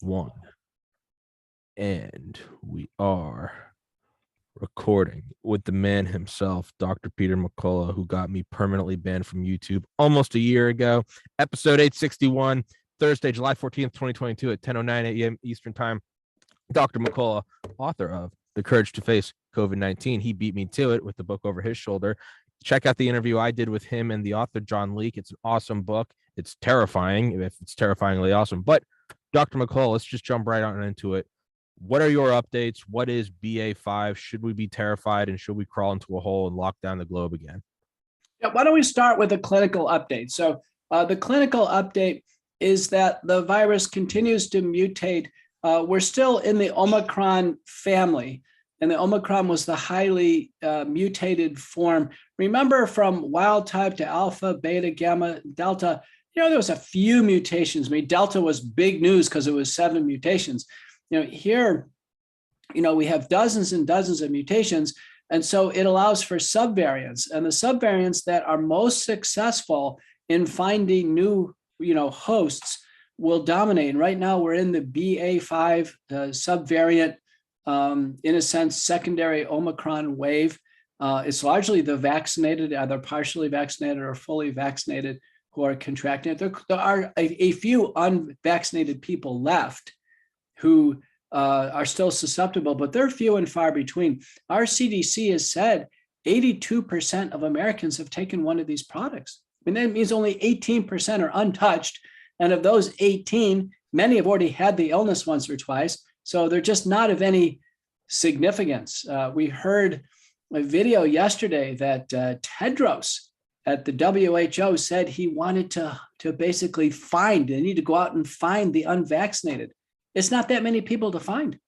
One. And we are recording with the man himself, Dr. Peter McCullough, who got me permanently banned from YouTube almost a year ago. Episode 861, Thursday, July 14th, 2022 at 10:09 a.m. Eastern Time. Dr. McCullough, author of The Courage to Face COVID-19. He beat me to it with the book over his shoulder. Check out the interview I did with him and the author, John Leake. It's an awesome book. It's terrifying, if it's terrifyingly awesome. But Dr. McCullough, let's just jump right on into it. What are your updates? What is BA.5? Should we be terrified, and should we crawl into a hole and lock down the globe again? Yeah, why don't we start with a clinical update? So the clinical update is that the virus continues to mutate. We're still in the Omicron family, and the Omicron was the highly mutated form. Remember, from wild type to alpha, beta, gamma, delta, there was a few mutations. I mean, delta was big news because it was 7 mutations. Here, we have dozens and dozens of mutations. And so it allows for subvariants, and the subvariants that are most successful in finding new, hosts will dominate. And right now we're in the BA.5 subvariant, in a sense, secondary Omicron wave. It's largely the vaccinated, either partially vaccinated or fully vaccinated, who are contracting it. There are a few unvaccinated people left who are still susceptible, but they're few and far between. Our CDC has said 82% of Americans have taken one of these products. I mean, that means only 18% are untouched. And of those 18, many have already had the illness once or twice. So they're just not of any significance. We heard a video yesterday that Tedros at the WHO said he wanted to basically find, they need to go out and find the unvaccinated. It's not that many people to find.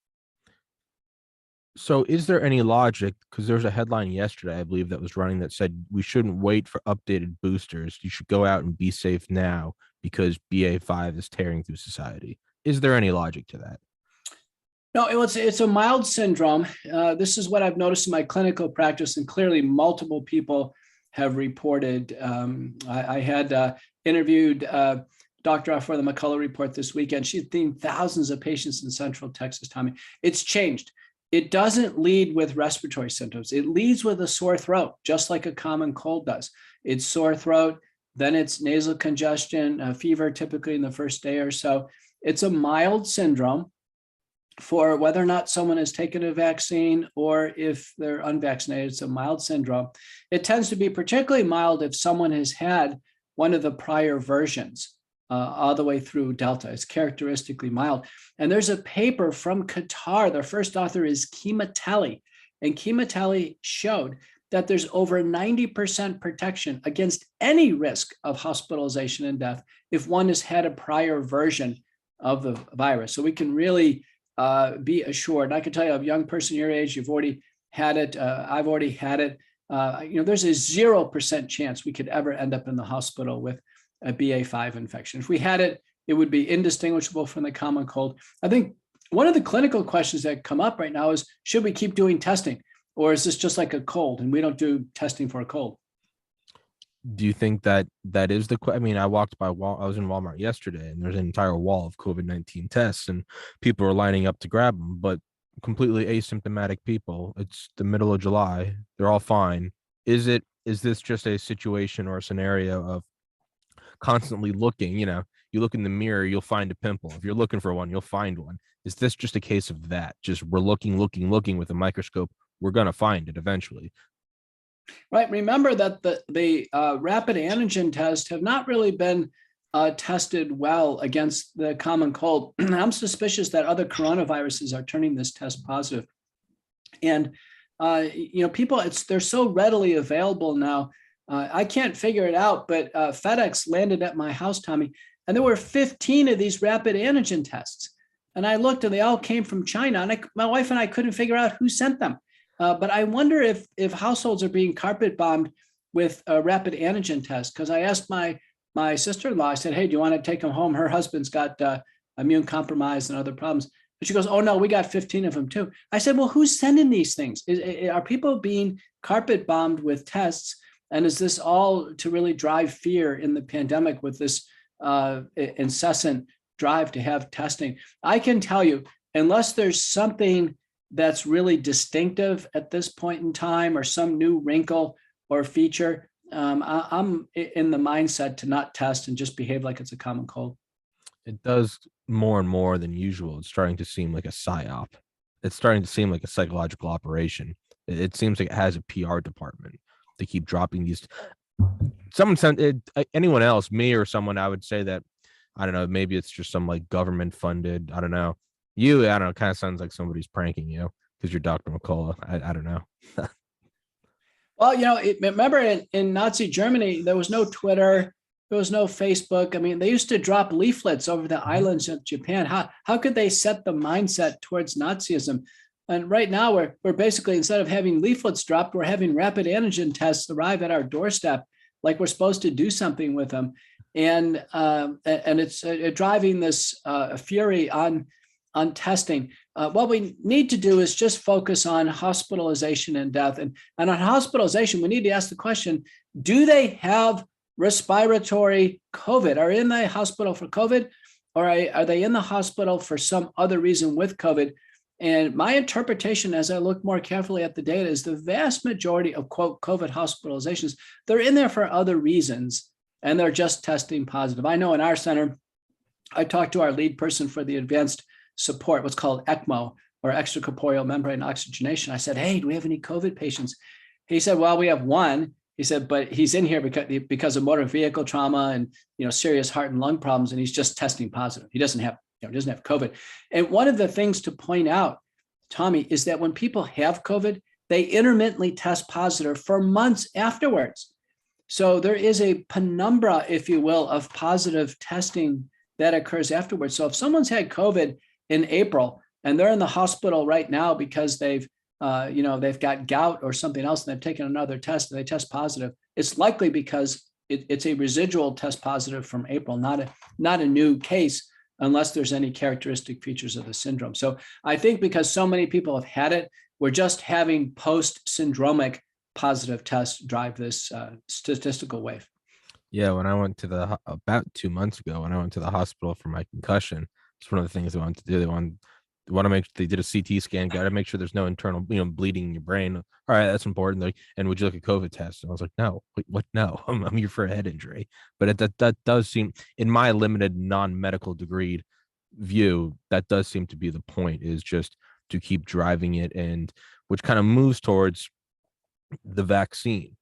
So is there any logic? Because there was a headline yesterday, I believe, that was running that said we shouldn't wait for updated boosters. You should go out and be safe now because BA.5 is tearing through society. Is there any logic to that? No, it's a mild syndrome. This is what I've noticed in my clinical practice, and clearly multiple people have reported. I had interviewed Dr. for the McCullough report this weekend. She's seen thousands of patients in Central Texas, Tommy. It's changed. It doesn't lead with respiratory symptoms. It leads with a sore throat, just like a common cold does. It's sore throat, then it's nasal congestion, fever typically in the first day or so. It's a mild syndrome for whether or not someone has taken a vaccine or if they're unvaccinated. It's a mild syndrome. It tends to be particularly mild if someone has had one of the prior versions. All the way through Delta. It's characteristically mild. And there's a paper from Qatar. Their first author is Kemotelli. And Kemotelli showed that there's over 90% protection against any risk of hospitalization and death if one has had a prior version of the virus. So we can really be assured. And I can tell you, a young person your age, you've already had it. I've already had it. There's a 0% chance we could ever end up in the hospital with a BA.5 infection. If we had it, it would be indistinguishable from the common cold. I think one of the clinical questions that come up right now is, should we keep doing testing, or is this just like a cold and we don't do testing for a cold? Do you think that is the, I mean, I walked by, I was in Walmart yesterday and there's an entire wall of COVID-19 tests and people are lining up to grab them, but completely asymptomatic people. It's the middle of July. They're all fine. Is this just a situation or a scenario of constantly looking, you look in the mirror, you'll find a pimple. If you're looking for one, you'll find one. Is this just a case of that? Just we're looking with a microscope. We're going to find it eventually. Right. Remember that the rapid antigen tests have not really been tested well against the common cold. I'm suspicious that other coronaviruses are turning this test positive. And, people, they're so readily available now. I can't figure it out, but FedEx landed at my house, Tommy, and there were 15 of these rapid antigen tests. And I looked and they all came from China. And my wife and I couldn't figure out who sent them. But I wonder if households are being carpet bombed with a rapid antigen test. Because I asked my sister-in-law, I said, hey, do you want to take them home? Her husband's got immune compromised and other problems. But she goes, oh, no, we got 15 of them, too. I said, well, who's sending these things? Are people being carpet bombed with tests? And is this all to really drive fear in the pandemic with this incessant drive to have testing. I can tell you, unless there's something that's really distinctive at this point in time or some new wrinkle or feature, I'm in the mindset to not test and just behave like it's a common cold. It does more and more than usual. It's starting to seem like a psyop. It's starting to seem like a psychological operation. It seems like it has a PR department. They keep dropping these. Someone sent it, anyone else, me or someone, I would say that, I don't know, maybe it's just some like government funded, I don't know. You, I don't know, kind of sounds like somebody's pranking you because you're Dr. McCullough. I don't know. Well, remember in Nazi Germany, there was no Twitter, there was no Facebook. I mean, they used to drop leaflets over the islands of Japan. How could they set the mindset towards Nazism? And right now, we're basically, instead of having leaflets dropped, we're having rapid antigen tests arrive at our doorstep, like we're supposed to do something with them, and it's driving this fury on testing. What we need to do is just focus on hospitalization and death. And on hospitalization, we need to ask the question, do they have respiratory COVID? Are in the hospital for COVID, or are they in the hospital for some other reason with COVID? And my interpretation, as I look more carefully at the data, is the vast majority of, quote, COVID hospitalizations, they're in there for other reasons, and they're just testing positive. I know in our center, I talked to our lead person for the advanced support, what's called ECMO, or extracorporeal membrane oxygenation. I said, hey, do we have any COVID patients? He said, well, we have one. He said, but he's in here because of motor vehicle trauma and serious heart and lung problems, and he's just testing positive. He doesn't have COVID. And one of the things to point out, Tommy, is that when people have COVID, they intermittently test positive for months afterwards. So there is a penumbra, if you will, of positive testing that occurs afterwards. So if someone's had COVID in April and they're in the hospital right now because they've got gout or something else, and they've taken another test and they test positive, it's likely because it's a residual test positive from April, not a new case, unless there's any characteristic features of the syndrome. So I think because so many people have had it, we're just having post-syndromic positive tests drive this statistical wave. Yeah, when I went to about 2 months ago, when I went to the hospital for my concussion, it's one of the things they wanted to do. They want to make, they did a CT scan, got to make sure there's no internal, bleeding in your brain. All right, that's important. And would you like a COVID test? And I was like, no, wait, what? No, I'm here for a head injury. But that does seem, in my limited non-medical degree view, that does seem to be the point, is just to keep driving it, and which kind of moves towards the vaccine.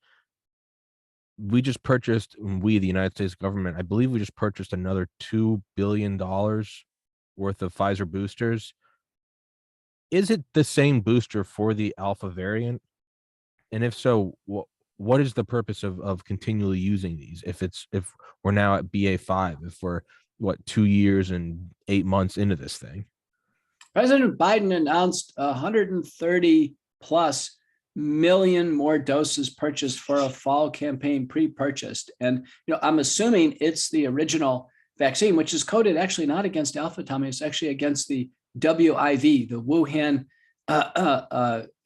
We just purchased, the United States government, I believe we just purchased another $2 billion worth of Pfizer boosters. Is it the same booster for the Alpha variant? And if so, what is the purpose of continually using these? If we're now at BA.5, if we're 2 years and 8 months into this thing? President Biden announced 130 plus million more doses purchased for a fall campaign, pre-purchased. And I'm assuming it's the original vaccine, which is coded actually not against Alpha, Tommy, it's actually against the WIV, the Wuhan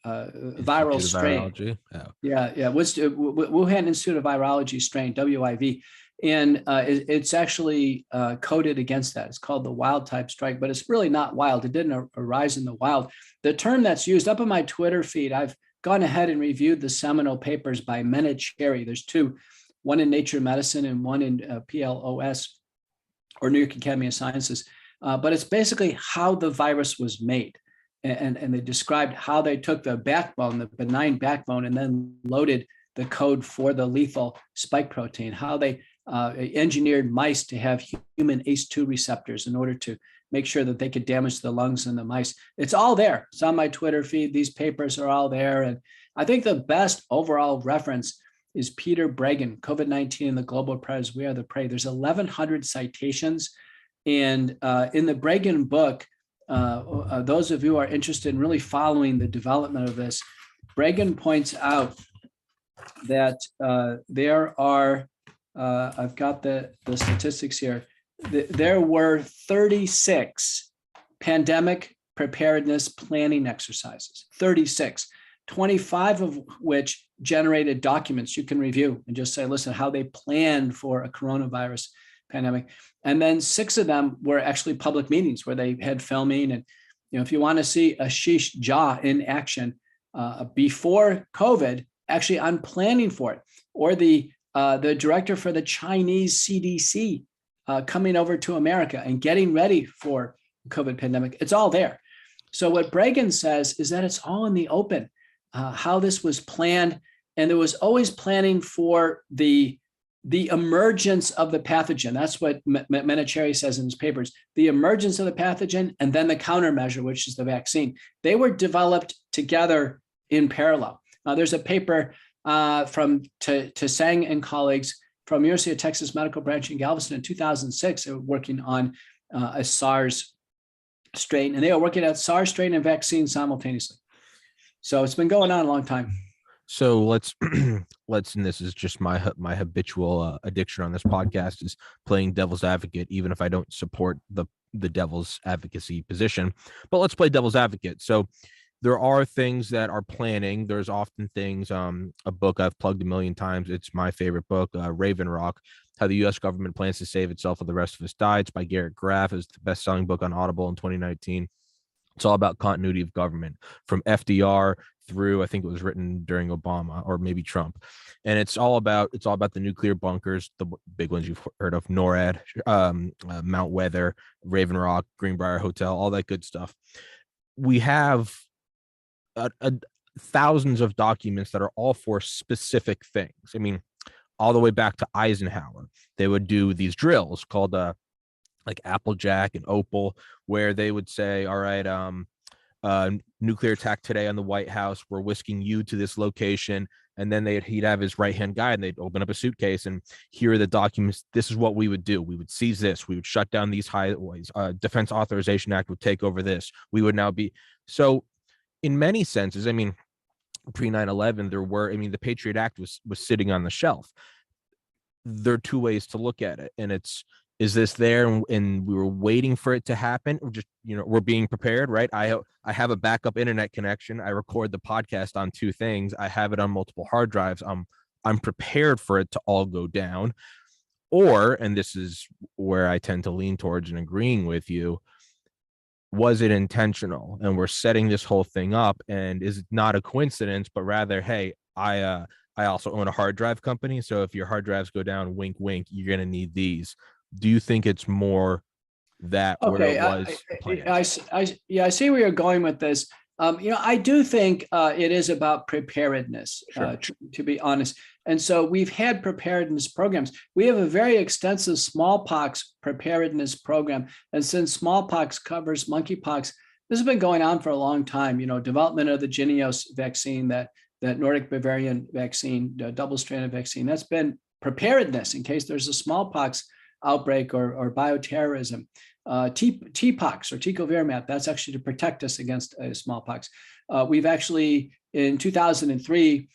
viral strain. Oh. Yeah. Wuhan Institute of Virology strain, WIV. And it's actually coded against that. It's called the wild type strike, but it's really not wild. It didn't arise in the wild. The term that's used up on my Twitter feed, I've gone ahead and reviewed the seminal papers by Menacherry. There's two, one in Nature Medicine and one in PLOS, or New York Academy of Sciences. But it's basically how the virus was made. And they described how they took the backbone, the benign backbone, and then loaded the code for the lethal spike protein, how they engineered mice to have human ACE2 receptors in order to make sure that they could damage the lungs in the mice. It's all there. It's on my Twitter feed. These papers are all there. And I think the best overall reference is Peter Breggin, COVID-19 and the Global Predators, We Are the Prey. There's 1,100 citations. And in the Breggin book, those of you who are interested in really following the development of this, Breggin points out that there are, I've got the statistics here, there were 36 pandemic preparedness planning exercises, 36, 25 of which generated documents you can review and just say, listen, how they planned for a coronavirus pandemic. And then 6 of them were actually public meetings where they had filming. And, if you want to see Ashish Jha in action before COVID, actually I'm planning for it, or the director for the Chinese CDC coming over to America and getting ready for COVID pandemic, it's all there. So what Bregan says is that it's all in the open, how this was planned. And there was always planning for the emergence of the pathogen. That's what Menachery says in his papers, the emergence of the pathogen and then the countermeasure, which is the vaccine. They were developed together in parallel. There's a paper from Tsang and colleagues from University of Texas Medical Branch in Galveston in 2006. They were working on a SARS strain, and they were working at SARS strain and vaccine simultaneously. So it's been going on a long time. So let's, and this is just my habitual addiction on this podcast, is playing devil's advocate, even if I don't support the devil's advocacy position, but let's play devil's advocate. So there are things that are planning. There's often things, a book I've plugged a million times. It's my favorite book, Raven Rock, How the U.S. Government Plans to Save Itself While the Rest of Us Die. It's by Garrett Graff. It's the best-selling book on Audible in 2019. It's all about continuity of government from FDR through, I think it was written during Obama or maybe Trump. And it's all about the nuclear bunkers, the big ones you've heard of, NORAD, Mount Weather, Raven Rock, Greenbrier Hotel, all that good stuff. We have thousands of documents that are all for specific things. I mean, all the way back to Eisenhower, they would do these drills called like Applejack and Opal, where they would say, all right, nuclear attack today on the White House, we're whisking you to this location. And then he'd have his right-hand guy and they'd open up a suitcase and here are the documents. This is what we would do. We would seize this. We would shut down these highways. Defense Authorization Act would take over this. We would now be. So in many senses, I mean, pre 9/11, the Patriot Act was sitting on the shelf. There are two ways to look at it. And is this there and we were waiting for it to happen? Or just, we're being prepared, right? I have a backup internet connection. I record the podcast on 2 things. I have it on multiple hard drives. I'm prepared for it to all go down. Or, and this is where I tend to lean towards and agreeing with you, was it intentional? And we're setting this whole thing up, and is it not a coincidence, but rather, hey, I also own a hard drive company. So if your hard drives go down, wink, wink, you're going to need these. Do you think it's more that okay, where it was planned? I see where you're going with this. I do think it is about preparedness, Sure. to be honest. And so we've had preparedness programs. We have a very extensive smallpox preparedness program. And since smallpox covers monkeypox, this has been going on for a long time. Development of the Jynneos vaccine, that Nordic Bavarian vaccine, double-stranded vaccine, that's been preparedness in case there's a smallpox outbreak or bioterrorism. TPOX or tecovirimat, that's actually to protect us against smallpox. We've actually, in 2003,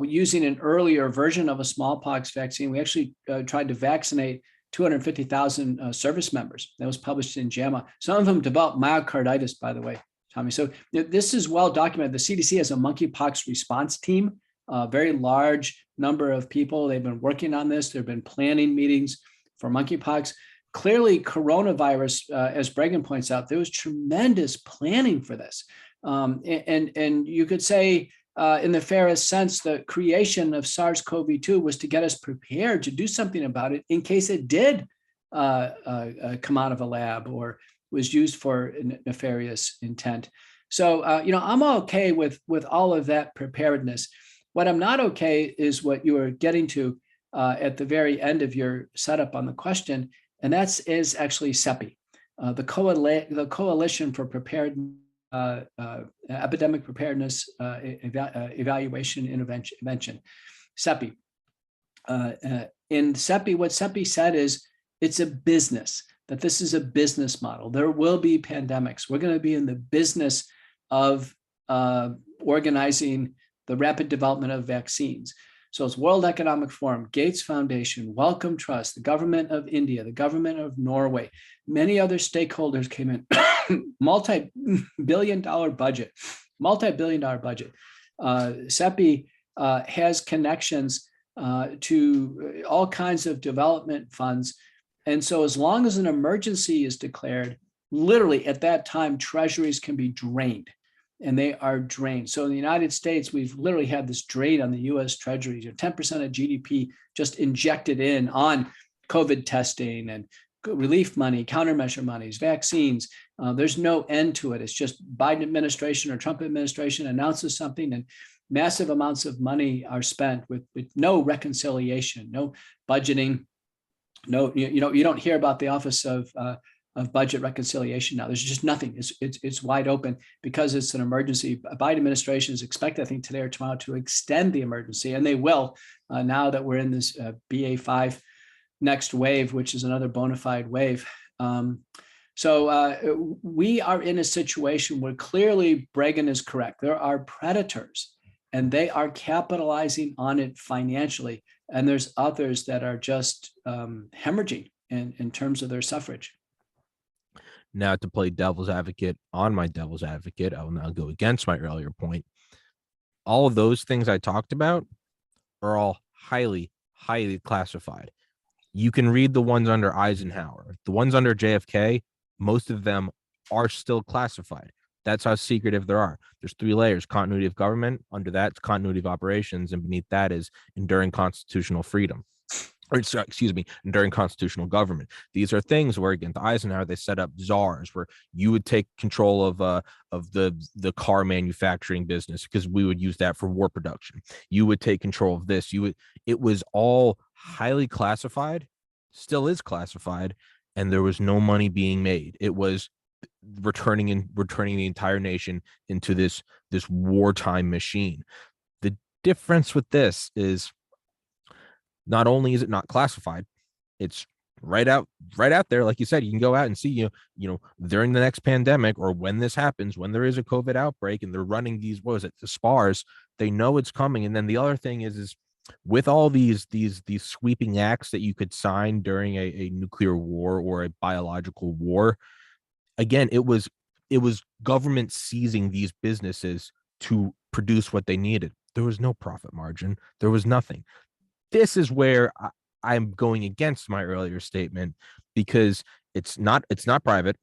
using an earlier version of a smallpox vaccine, we actually tried to vaccinate 250,000 service members. That was published in JAMA. Some of them developed myocarditis, by the way, Tommy. So this is well documented. The CDC has a monkeypox response team, a very large number of people. They've been working on this. There have been planning meetings for monkeypox. Clearly, coronavirus, as Bregan points out, there was tremendous planning for this. And you could say, in the fairest sense, the creation of SARS-CoV-2 was to get us prepared to do something about it in case it did come out of a lab or was used for nefarious intent. So, I'm okay with all of that preparedness. What I'm not okay is what you were getting to at the very end of your setup on the question, and is actually CEPI, the Coalition for Epidemic Preparedness Evaluation Intervention, CEPI. In CEPI, what CEPI said is it's a business, that this is a business model. There will be pandemics. We're going to be in the business of organizing the rapid development of vaccines. So it's World Economic Forum, Gates Foundation, Wellcome Trust, the government of India, the government of Norway, many other stakeholders came in, multi-billion dollar budget. CEPI has connections to all kinds of development funds And so as long as an emergency is declared, literally at that time, treasuries can be drained, and they are drained. So in the United States, we've literally had this drain on the US treasuries, 10% of GDP just injected in on COVID testing and relief money, countermeasure monies, vaccines. There's no end to it. It's just Biden administration or Trump administration announces something and massive amounts of money are spent with no reconciliation, no budgeting. No, you don't hear about the Office of Budget Reconciliation now. There's just nothing. It's wide open because it's an emergency. Biden administration is expected, I think, today or tomorrow to extend the emergency, and they will now that we're in this BA.5 next wave, which is another bona fide wave. So we are in a situation where clearly Reagan is correct. There are predators, and they are capitalizing on it financially. And there's others that are just hemorrhaging in terms of their suffrage. Now, to play devil's advocate on my devil's advocate, I will now go against my earlier point. All of those things I talked about are all highly, highly classified. You can read the ones under Eisenhower. The ones under JFK, most of them are still classified. That's how secretive there are. There's 3 layers: continuity of government, under that it's continuity of operations, and beneath that is enduring constitutional freedom. Or excuse me, enduring constitutional government. These are things where, again, the Eisenhower, they set up czars where you would take control of the car manufacturing business because we would use that for war production. You would take control of this. It was all highly classified, still is classified, and there was no money being made. It was returning the entire nation into this wartime machine. The difference with this is, not only is it not classified, it's right out there. Like you said, you can go out and see, you know, during the next pandemic or when this happens, when there is a COVID outbreak and they're running these, the SPARs, they know it's coming. And then the other thing is with all these sweeping acts that you could sign during a nuclear war or a biological war, again, it was government seizing these businesses to produce what they needed. There was no profit margin. There was nothing. This is where I'm going against my earlier statement, because it's not private.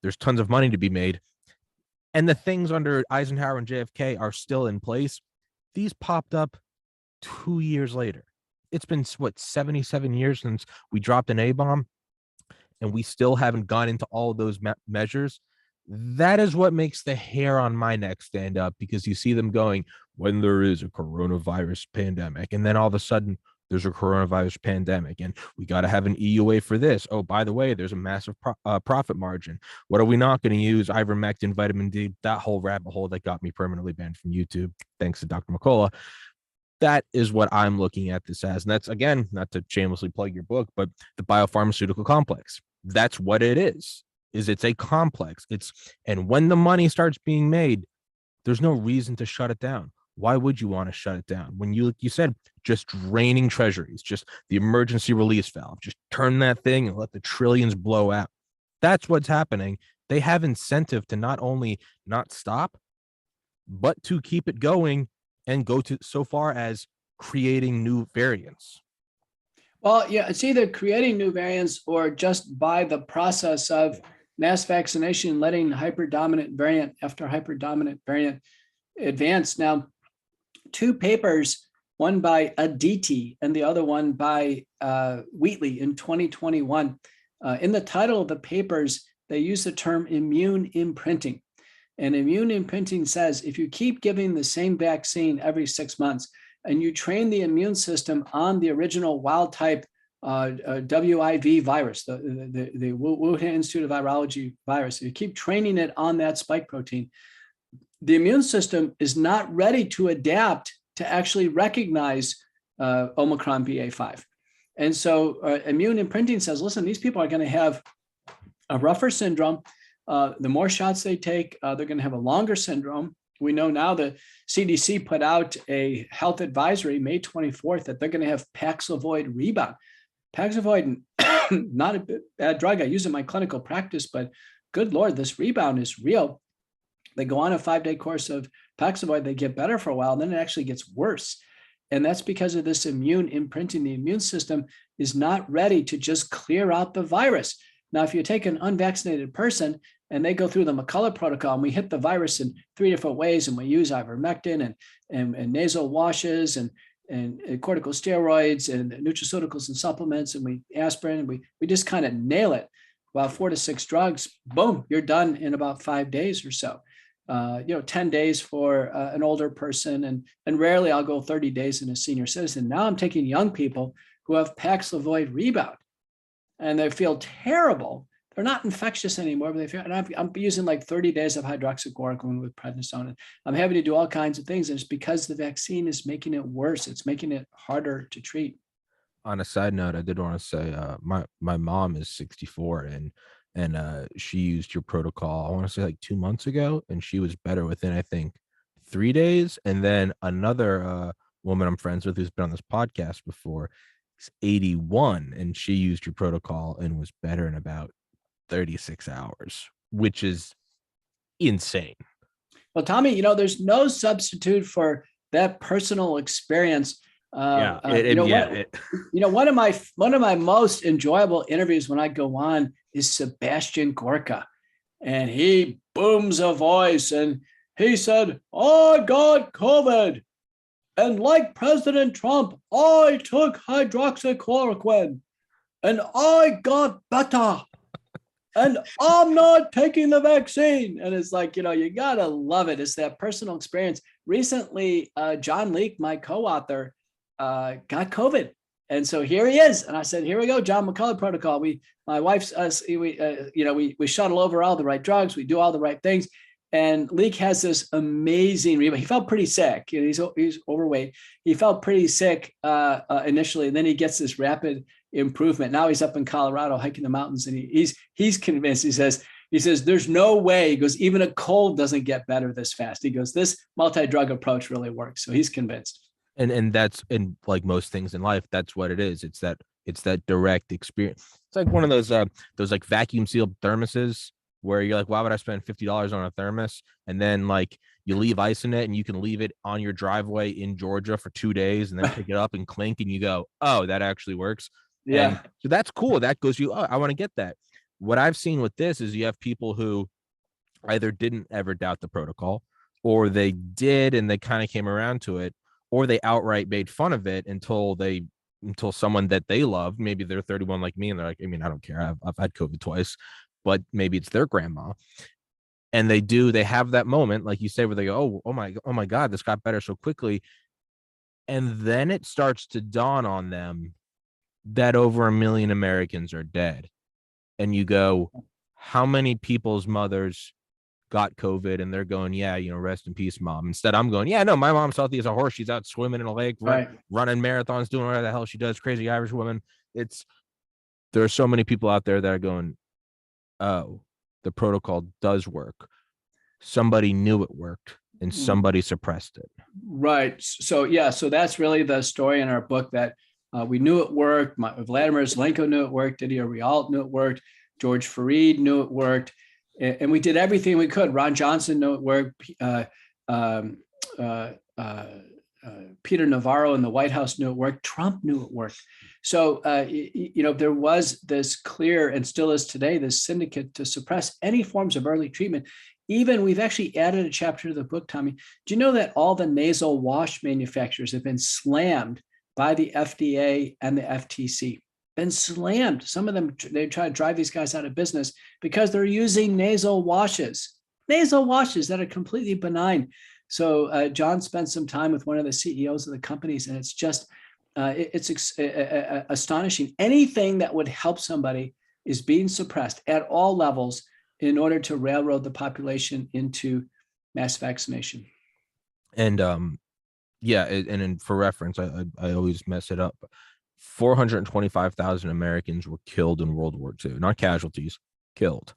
There's tons of money to be made. And the things under Eisenhower and JFK are still in place. These popped up 2 years later. It's been, 77 years since we dropped an A-bomb, and we still haven't gone into all of those measures. That is what makes the hair on my neck stand up, because you see them going, when there is a coronavirus pandemic, and then all of a sudden there's a coronavirus pandemic and we got to have an EUA for this. Oh, by the way, there's a massive profit margin. What are we not going to use? Ivermectin, vitamin D, that whole rabbit hole that got me permanently banned from YouTube, thanks to Dr. McCullough. That is what I'm looking at this as. And that's, again, not to shamelessly plug your book, but the biopharmaceutical complex. That's what it is it's a complex. And when the money starts being made, there's no reason to shut it down. Why would you want to shut it down? When you said, just draining treasuries, just the emergency release valve, just turn that thing and let the trillions blow out. That's what's happening. They have incentive to not only not stop, but to keep it going and go to so far as creating new variants. Well, yeah, it's either creating new variants or just by the process of mass vaccination, letting hyperdominant variant after hyperdominant variant advance. Now, 2 papers, one by Aditi and the other one by Wheatley in 2021. In the title of the papers, they use the term immune imprinting. And immune imprinting says, if you keep giving the same vaccine every 6 months and you train the immune system on the original wild type WIV virus, the Wuhan Institute of Virology virus, you keep training it on that spike protein, the immune system is not ready to adapt to actually recognize Omicron BA.5. And so immune imprinting says, listen, these people are going to have a rougher syndrome. The more shots they take, they're going to have a longer syndrome. We know now the CDC put out a health advisory May 24th that they're going to have Paxlovid rebound. Paxlovid, not a bad drug. I use it in my clinical practice, but good Lord, this rebound is real. They go on a 5-day course of Paxlovid, they get better for a while, and then it actually gets worse. And that's because of this immune imprinting. The immune system is not ready to just clear out the virus. Now, if you take an unvaccinated person and they go through the McCullough protocol, and we hit the virus in 3 different ways, and we use ivermectin and nasal washes and corticosteroids and nutraceuticals and supplements, and we aspirin, and we just kind of nail it. About 4 to 6 drugs, boom, you're done in about 5 days or so. 10 days for an older person, and rarely I'll go 30 days in a senior citizen. Now I'm taking young people who have Paxlovid rebound, and they feel terrible. They're not infectious anymore, but they feel, and I'm using like 30 days of hydroxychloroquine with prednisone. I'm having to do all kinds of things, and it's because the vaccine is making it worse. It's making it harder to treat. On a side note, I did want to say my mom is 64, and she used your protocol, I want to say like 2 months ago, and she was better within, I think, 3 days. And then another woman I'm friends with who's been on this podcast before is 81, and she used your protocol and was better in about 36 hours, which is insane. Well, Tommy, there's no substitute for that personal experience. One of my most enjoyable interviews when I go on is Sebastian Gorka, and he booms a voice, and he said, "I got COVID, and like President Trump, I took hydroxychloroquine, and I got better, and I'm not taking the vaccine." And it's like, you gotta love it. It's that personal experience. Recently, John Leake, my co-author, got COVID, and so here he is. And I said, "Here we go, John McCullough protocol. My wife's us. We shuttle over all the right drugs. We do all the right things." And Leake has this amazing rebound. He felt pretty sick. He's overweight. He felt pretty sick initially, and then he gets this rapid improvement. Now he's up in Colorado hiking the mountains, and he's convinced. He says, "There's no way." He goes, "Even a cold doesn't get better this fast." He goes, "This multi-drug approach really works." So he's convinced. And that's, in like most things in life, that's what it is. It's that direct experience. It's like one of those like vacuum sealed thermoses where you're like, why would I spend $50 on a thermos? And then like you leave ice in it, and you can leave it on your driveway in Georgia for 2 days and then pick it up and clink, and you go, "Oh, that actually works." Yeah. And so that's cool. That goes, oh, I want to get that. What I've seen with this is you have people who either didn't ever doubt the protocol, or they did and they kind of came around to it, or they outright made fun of it until someone that they love, maybe they're 31 like me, and they're like, I mean, I don't care. I've had COVID twice, but maybe it's their grandma. And they have that moment, like you say, where they go, oh my God, this got better so quickly. And then it starts to dawn on them that over 1 million Americans are dead. And you go, how many people's mothers got COVID, and they're going, "Yeah, rest in peace, mom." Instead, I'm going, "Yeah, no, my mom's healthy as a horse. She's out swimming in a lake, running marathons, doing whatever the hell she does. Crazy Irish woman." There are so many people out there that are going, "Oh, the protocol does work. Somebody knew it worked, and somebody suppressed it." Right. So that's really the story in our book, that we knew it worked. Vladimir Zelenko knew it worked. Didier Rialt knew it worked. George Fareed knew it worked. And we did everything we could. Ron Johnson knew it worked. Peter Navarro in the White House knew it worked. Trump knew it worked. So, there was this clear, and still is today, this syndicate to suppress any forms of early treatment. Even we've actually added a chapter to the book, Tommy. Do you know that all the nasal wash manufacturers have been slammed by the FDA and the FTC? Been slammed. Some of them, they try to drive these guys out of business because they're using nasal washes that are completely benign. So John spent some time with one of the CEOs of the companies, and it's just, it's astonishing. Anything that would help somebody is being suppressed at all levels in order to railroad the population into mass vaccination. And for reference, I always mess it up. 425,000 Americans were killed in World War II, not casualties, killed.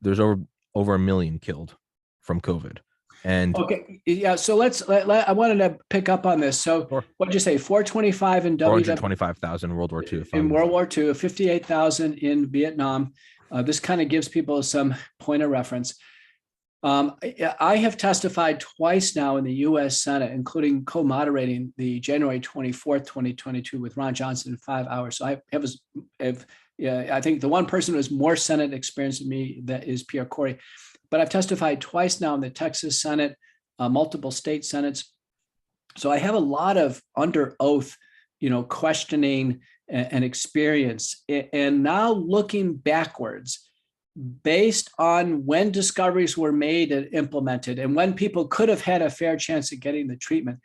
There's over 1 million killed from COVID. And okay, yeah. So I wanted to pick up on this. So what did you say? 425 in 425,000 in World War II. In World War II, 58,000 in Vietnam. This kind of gives people some point of reference. I have testified twice now in the U.S. Senate, including co-moderating the January 24th, 2022 with Ron Johnson in 5 hours. So I think the one person who has more Senate experience than me that is Pierre Corey. But I've testified twice now in the Texas Senate, multiple state Senates. So I have a lot of under oath, questioning and experience. And now looking backwards, based on when discoveries were made and implemented and when people could have had a fair chance of getting the treatment,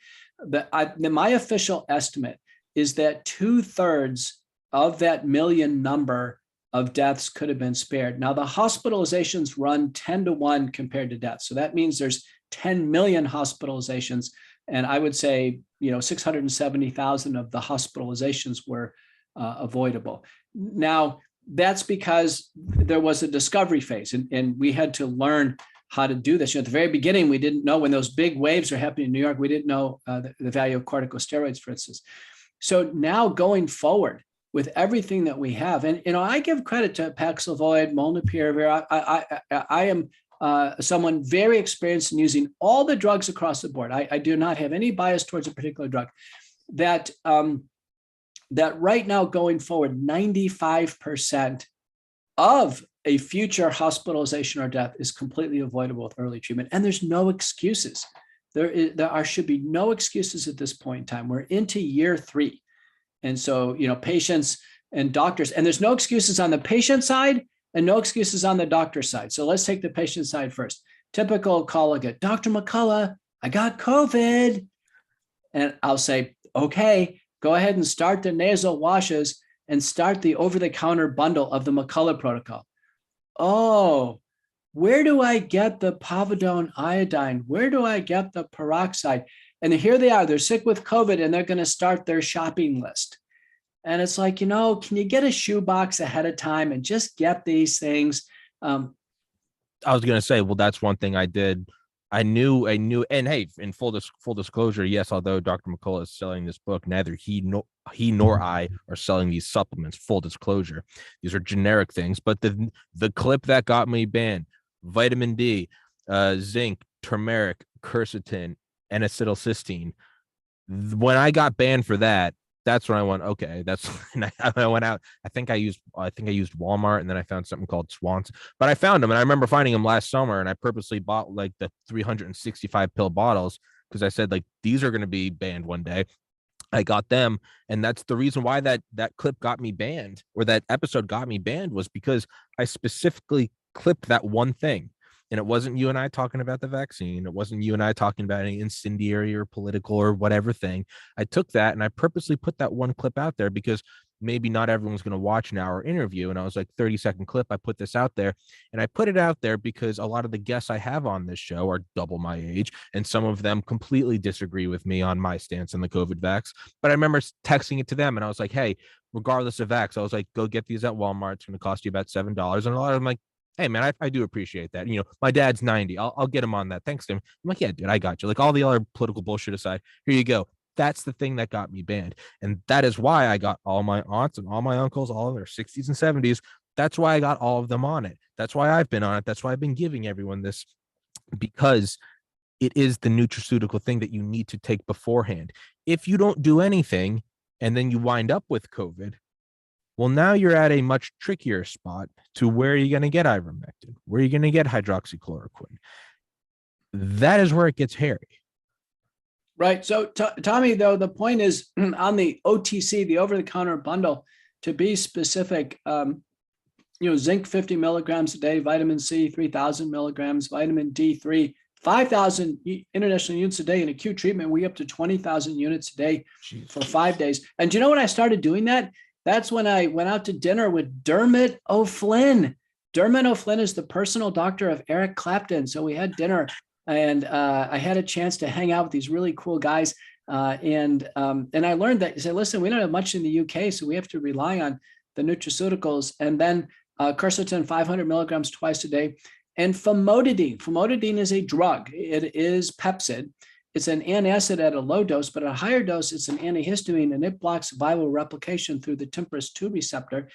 my official estimate is that 2/3 of that million number of deaths could have been spared. Now, the hospitalizations run 10 to 1 compared to deaths. So that means there's 10 million hospitalizations. And I would say, 670,000 of the hospitalizations were avoidable. Now, that's because there was a discovery phase and we had to learn how to do this. At the very beginning, we didn't know when those big waves are happening in New York, we didn't know the value of corticosteroids, for instance. So now going forward with everything that we have, and I give credit to Paxlovid, Molnupiravir. I am someone very experienced in using all the drugs across the board. I do not have any bias towards a particular drug. That right now going forward, 95% of a future hospitalization or death is completely avoidable with early treatment. And there's no excuses. There should be no excuses at this point in time. We're into year 3. And so, patients and doctors, and there's no excuses on the patient side and no excuses on the doctor side. So let's take the patient side first. Typical call again, Dr. McCullough, I got COVID. And I'll say, okay, go ahead and start the nasal washes and start the over-the-counter bundle of the McCullough protocol. Oh, where do I get the povidone iodine? Where do I get the peroxide? And here they are, they're sick with COVID and they're going to start their shopping list. And it's like, can you get a shoebox ahead of time and just get these things? I was going to say, well, that's one thing I did. I knew, and hey, in full disclosure, yes, although Dr. McCullough is selling this book, neither he nor I are selling these supplements. Full disclosure, these are generic things. But the clip that got me banned: vitamin D, zinc, turmeric, quercetin, and acetylcysteine. When I got banned for that, that's when I went, okay, that's when I went out. I think I used Walmart, and then I found something called Swans, but I found them, and I remember finding them last summer, and I purposely bought like the 365 pill bottles because I said, like, these are going to be banned one day. I got them, and that's the reason why that clip got me banned, or that episode got me banned, was because I specifically clipped that one thing. And it wasn't you and I talking about the vaccine. It wasn't you and I talking about any incendiary or political or whatever thing. I took that and I purposely put that one clip out there because maybe not everyone's going to watch an hour interview. And I was like, 30-second clip. I put this out there, and I put it out there because a lot of the guests I have on this show are double my age, and some of them completely disagree with me on my stance on the COVID vax. But I remember texting it to them, and I was like, hey, regardless of vax, I was like, go get these at Walmart. It's going to cost you about $7. And a lot of them like, hey, man, I do appreciate that. My dad's 90. I'll get him on that. Thanks to him. I'm like, yeah, dude, I got you. Like, all the other political bullshit aside, here you go. That's the thing that got me banned. And that is why I got all my aunts and all my uncles, all in their 60s and 70s. That's why I got all of them on it. That's why I've been on it. That's why I've been giving everyone this, because it is the nutraceutical thing that you need to take beforehand. If you don't do anything and then you wind up with COVID, well, now you're at a much trickier spot to where you're going to get ivermectin, where you're going to get hydroxychloroquine. That is where it gets hairy. Right. So, Tommy, though, the point is on the OTC, the over-the-counter bundle, to be specific, zinc 50 milligrams a day, vitamin C 3,000 milligrams, vitamin D3 5,000 international units a day. In acute treatment, we up to 20,000 units a day for 5 days. And do you know when I started doing that? That's when I went out to dinner with Dermot O'Flynn. Dermot O'Flynn is the personal doctor of Eric Clapton. So we had dinner, and I had a chance to hang out with these really cool guys. And I learned that, he said, listen, we don't have much in the UK, so we have to rely on the nutraceuticals. And then quercetin 500 milligrams twice a day. And famotidine. Famotidine is a drug. It is Pepsid. It's an antacid at a low dose, but at a higher dose, it's an antihistamine, and it blocks viral replication through the TMPRSS2 receptor.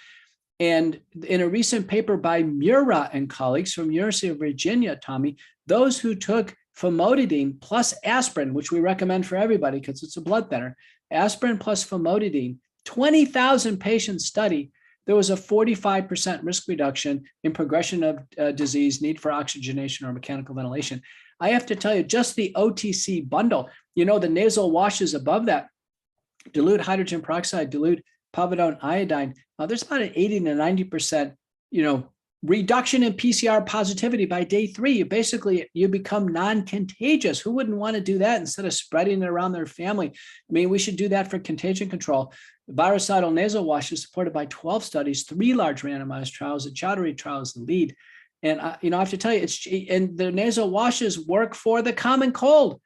And in a recent paper by Mura and colleagues from University of Virginia, Tommy, those who took famotidine plus aspirin, which we recommend for everybody because it's a blood thinner, aspirin plus famotidine, 20,000 patient study, there was a 45% risk reduction in progression of disease, need for oxygenation or mechanical ventilation. I have to tell you, just the OTC bundle, the nasal washes above that, dilute hydrogen peroxide, dilute povidone iodine, there's about an 80 to 90%, reduction in PCR positivity by day 3. You become non-contagious. Who wouldn't want to do that instead of spreading it around their family? I mean, we should do that for contagion control. Virucidal nasal wash is supported by 12 studies, 3 large randomized trials. The Chowdhury trial is the lead. And, I have to tell you, and the nasal washes work for the common cold.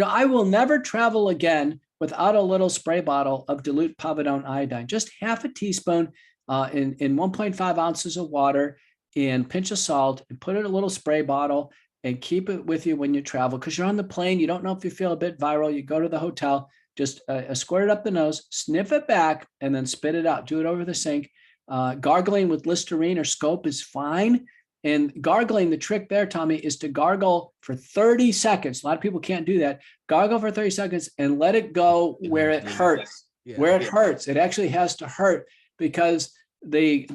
I will never travel again without a little spray bottle of dilute povidone iodine, just half a teaspoon in 1.5 ounces of water and pinch of salt, and put it in a little spray bottle and keep it with you when you travel. Because you're on the plane, you don't know if you feel a bit viral. You go to the hotel, just squirt it up the nose, sniff it back, and then spit it out. Do it over the sink. Gargling with Listerine or Scope is fine. And gargling, the trick there, Tommy, is to gargle for 30 seconds. A lot of people can't do that. Gargle for 30 seconds and let it go where it hurts. Yeah. Where it hurts. It actually has to hurt because the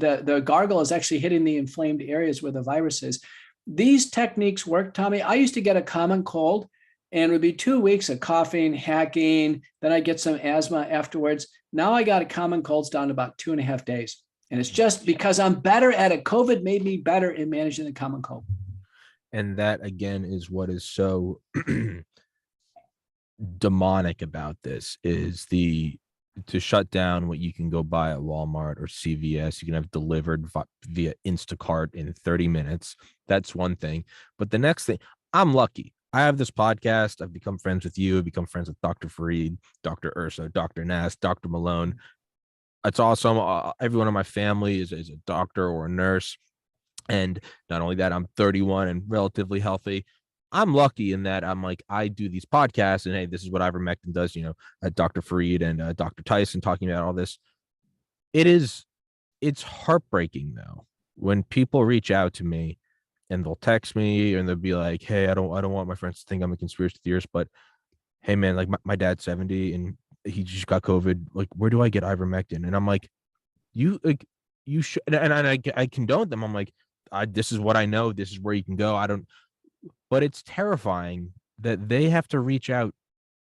gargle is actually hitting the inflamed areas where the virus is. These techniques work, Tommy. I used to get a common cold and it would be 2 weeks of coughing, hacking. Then I get some asthma afterwards. Now I got a common colds down to about 2.5 days. And it's just because I'm better at it. COVID made me better in managing the common cold. And that, again, is what is so demonic about this is to shut down what you can go buy at Walmart or CVS. You can have delivered via Instacart in 30 minutes. That's one thing. But the next thing, I'm lucky. I have this podcast. I've become friends with you. I've become friends with Dr. Fareed, Dr. Urso, Dr. Nass, Dr. Malone. It's awesome. Everyone in my family is a doctor or a nurse. And not only that, I'm 31 and relatively healthy. I'm lucky in that I do these podcasts and, hey, this is what ivermectin does, Dr. Fareed and Dr. Tyson talking about all this. It's heartbreaking though, when people reach out to me and they'll text me and they'll be like, hey, I don't want my friends to think I'm a conspiracy theorist, but hey man, like my dad's 70 and he just got COVID. Like, where do I get ivermectin? And I'm like, you should, and I condone them. I'm like, this is what I know. This is where you can go. But it's terrifying that they have to reach out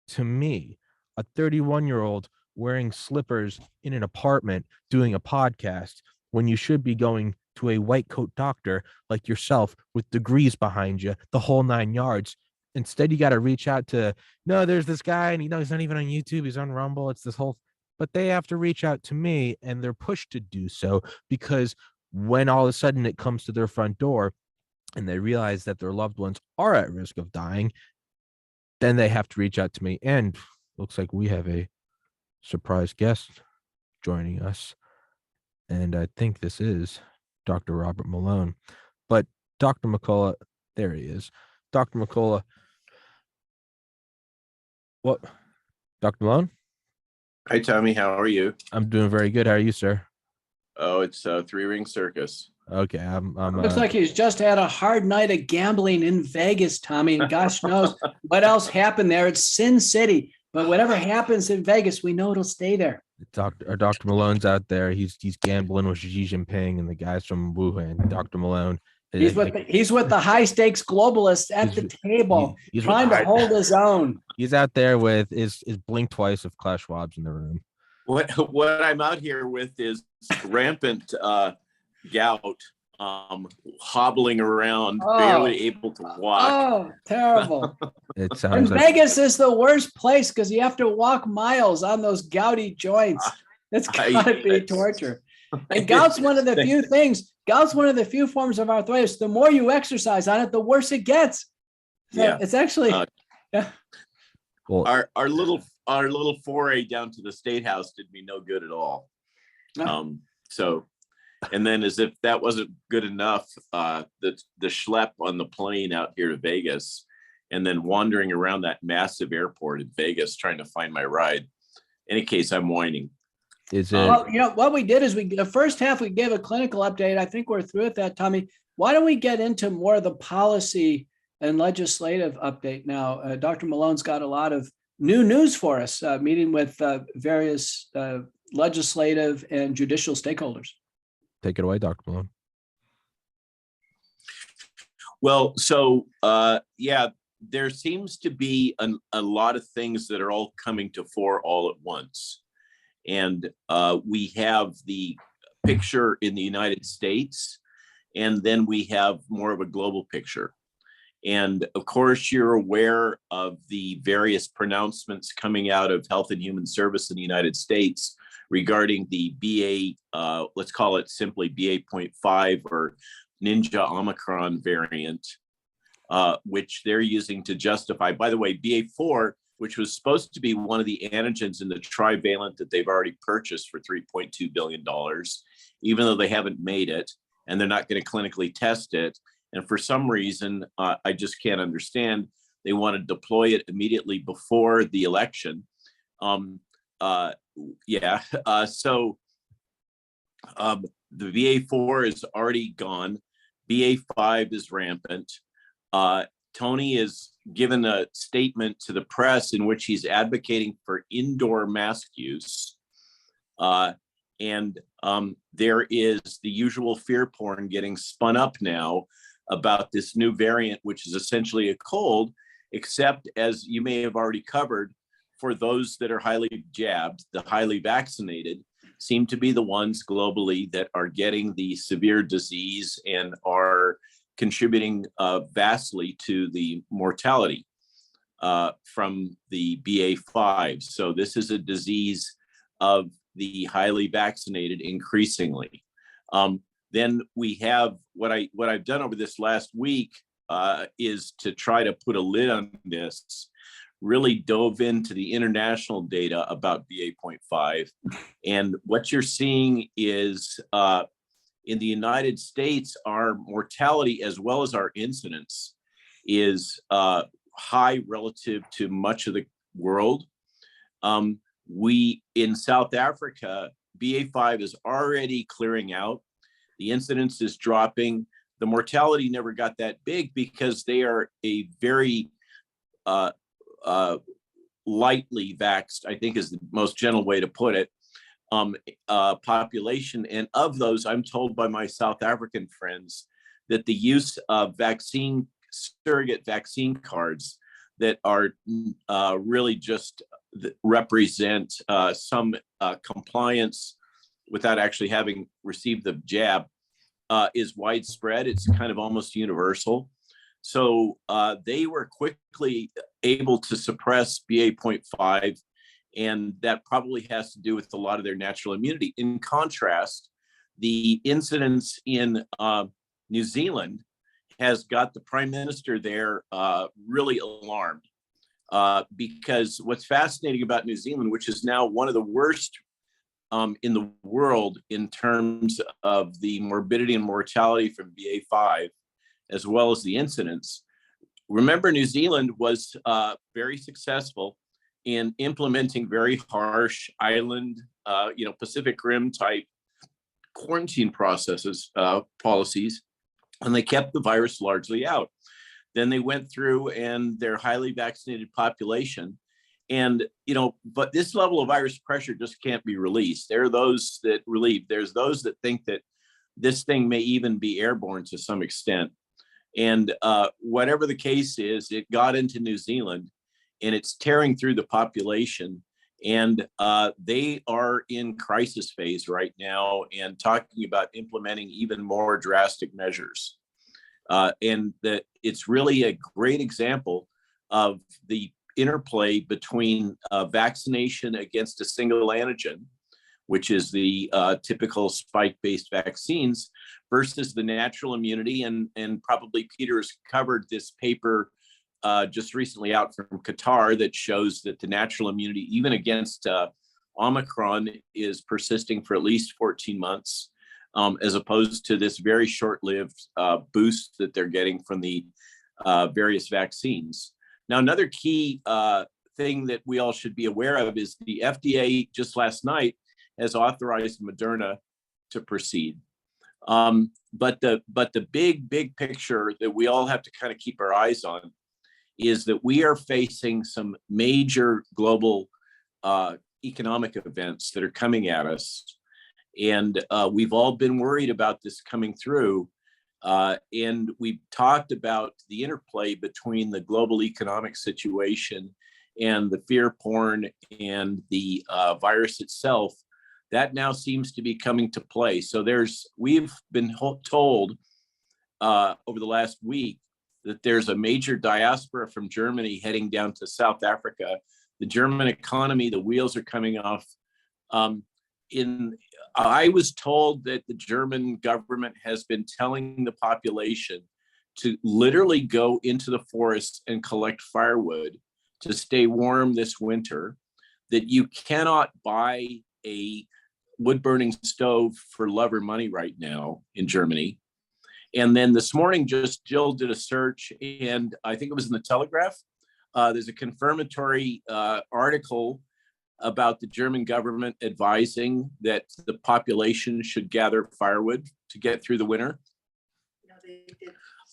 to me, a 31-year-old wearing slippers in an apartment doing a podcast, when you should be going to a white coat doctor like yourself with degrees behind you, the whole 9 yards. Instead, you got to reach out to, no, there's this guy and he's not even on YouTube. He's on Rumble. It's this whole, but they have to reach out to me and they're pushed to do so because when all of a sudden it comes to their front door and they realize that their loved ones are at risk of dying, then they have to reach out to me. And looks like we have a surprise guest joining us. And I think this is Dr. Robert Malone. But Dr. McCullough, there he is. Dr. McCullough. What? Dr. Malone? Hi, Tommy. How are you? I'm doing very good. How are you, sir? Oh, it's a 3-ring circus. Okay. I'm Looks like he's just had a hard night of gambling in Vegas, Tommy. And gosh knows what else happened there. It's Sin City. But whatever happens in Vegas, we know it'll stay there. Dr. Malone's out there. He's gambling with Xi Jinping and the guys from Wuhan. Dr. Malone. He's with the high stakes globalists at the table, he's trying to hold his own. He's out there with his blink twice of Klaus Schwab's in the room. What I'm out here with is rampant gout, hobbling around, barely able to walk. Oh, terrible. It sounds and Vegas is the worst place because you have to walk miles on those gouty joints. It's gotta be torture. And gout's one of the few things. Gout's one of the few forms of arthritis. The more you exercise on it, the worse it gets. So yeah, it's actually. Yeah. Well, our little foray down to the State House did me no good at all. So, and then as if that wasn't good enough, the schlep on the plane out here to Vegas, and then wandering around that massive airport in Vegas trying to find my ride. In any case, I'm whining. Is it? Well, what we did is the first half we gave a clinical update. I think we're through with that, Tommy. Why don't we get into more of the policy and legislative update now? Dr. Malone's got a lot of new news for us, meeting with various legislative and judicial stakeholders. Take it away, Dr. Malone. Well, so yeah, there seems to be a lot of things that are all coming to fore all at once. And we have the picture in the United States, and then we have more of a global picture. And of course, you're aware of the various pronouncements coming out of Health and Human Service in the United States regarding the BA, let's call it simply BA.5 or Ninja Omicron variant, which they're using to justify. By the way, BA.4, which was supposed to be one of the antigens in the trivalent that they've already purchased for $3.2 billion, even though they haven't made it and they're not going to clinically test it. And for some reason, I just can't understand, they want to deploy it immediately before the election. So the BA.4 is already gone. BA.5 is rampant. Tony has given a statement to the press in which he's advocating for indoor mask use. And there is the usual fear porn getting spun up now about this new variant, which is essentially a cold, except, as you may have already covered, for those that are highly jabbed, the highly vaccinated seem to be the ones globally that are getting the severe disease and are contributing vastly to the mortality from the BA.5. So this is a disease of the highly vaccinated increasingly. Then we have what I've done over this last week is to try to put a lid on this, really dove into the international data about BA.5. And what you're seeing is in the United States, our mortality as well as our incidence is high relative to much of the world. We in South Africa, BA.5 is already clearing out. The incidence is dropping. The mortality never got that big because they are a very lightly vaxxed, I think is the most gentle way to put it, population. And of those, I'm told by my South African friends that the use of surrogate vaccine cards that are really just represent some compliance without actually having received the jab is widespread. It's kind of almost universal. So they were quickly able to suppress BA.5, and that probably has to do with a lot of their natural immunity. In contrast, the incidence in New Zealand has got the prime minister there really alarmed because what's fascinating about New Zealand, which is now one of the worst in the world in terms of the morbidity and mortality from BA.5, as well as the incidence. Remember, New Zealand was very successful in implementing very harsh island, Pacific Rim type quarantine policies, and they kept the virus largely out. Then they went through and their highly vaccinated population. And, but this level of virus pressure just can't be released. There are those that there's those that think that this thing may even be airborne to some extent. And whatever the case is, it got into New Zealand and it's tearing through the population. And they are in crisis phase right now and talking about implementing even more drastic measures. And that it's really a great example of the interplay between vaccination against a single antigen, which is the typical spike-based vaccines, versus the natural immunity. And probably Peter's covered this paper just recently out from Qatar that shows that the natural immunity, even against Omicron, is persisting for at least 14 months, as opposed to this very short-lived boost that they're getting from the various vaccines. Now, another key thing that we all should be aware of is the FDA just last night has authorized Moderna to proceed. But the big picture that we all have to kind of keep our eyes on is that we are facing some major global economic events that are coming at us. And we've all been worried about this coming through. And we've talked about the interplay between the global economic situation and the fear porn and the virus itself. That now seems to be coming to play. So we've been told over the last week that there's a major diaspora from Germany heading down to South Africa. The German economy, the wheels are coming off. I was told that the German government has been telling the population to literally go into the forest and collect firewood to stay warm this winter, that you cannot buy a wood-burning stove for love or money right now in Germany. And then this morning, Jill did a search, and I think it was in the Telegraph. There's a confirmatory article about the German government advising that the population should gather firewood to get through the winter.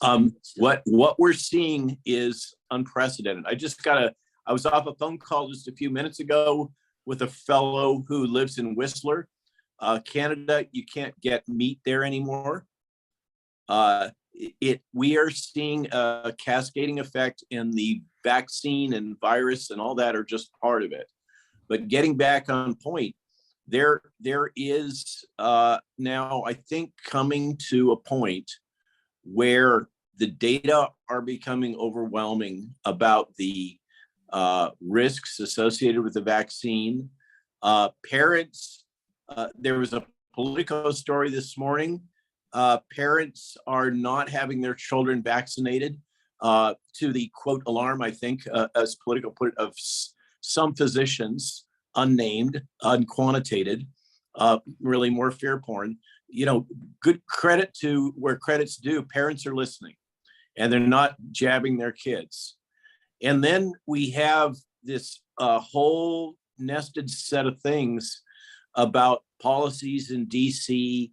What we're seeing is unprecedented. I was off a phone call just a few minutes ago with a fellow who lives in Whistler, Canada. You can't get meat there anymore. We are seeing a cascading effect, and the vaccine and virus and all that are just part of it. But getting back on point, there is now, I think, coming to a point where the data are becoming overwhelming about the risks associated with the vaccine. Parents, there was a Politico story this morning. Parents are not having their children vaccinated to the quote alarm, I think, as Politico put it, of some physicians, unnamed, unquantitated, really more fear porn. Good credit to where credit's due. Parents are listening, and they're not jabbing their kids. And then we have this whole nested set of things about policies in DC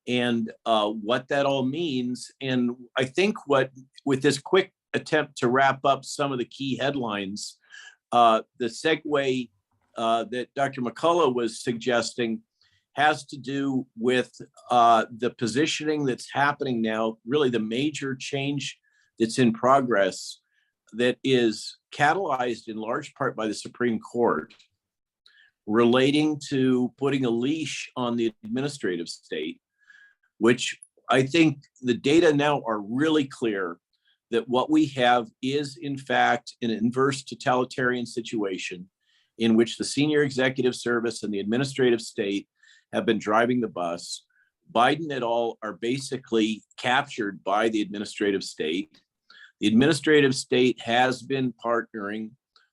and what that all means. And I think with this quick attempt to wrap up some of the key headlines, the segue that Dr. McCullough was suggesting has to do with the positioning that's happening now, really the major change that's in progress that is catalyzed in large part by the Supreme Court, relating to putting a leash on the administrative state, which I think the data now are really clear that what we have is, in fact, an inverse totalitarian situation in which the senior executive service and the administrative state have been driving the bus. Biden et al. Are basically captured by the administrative state. The administrative state has been partnering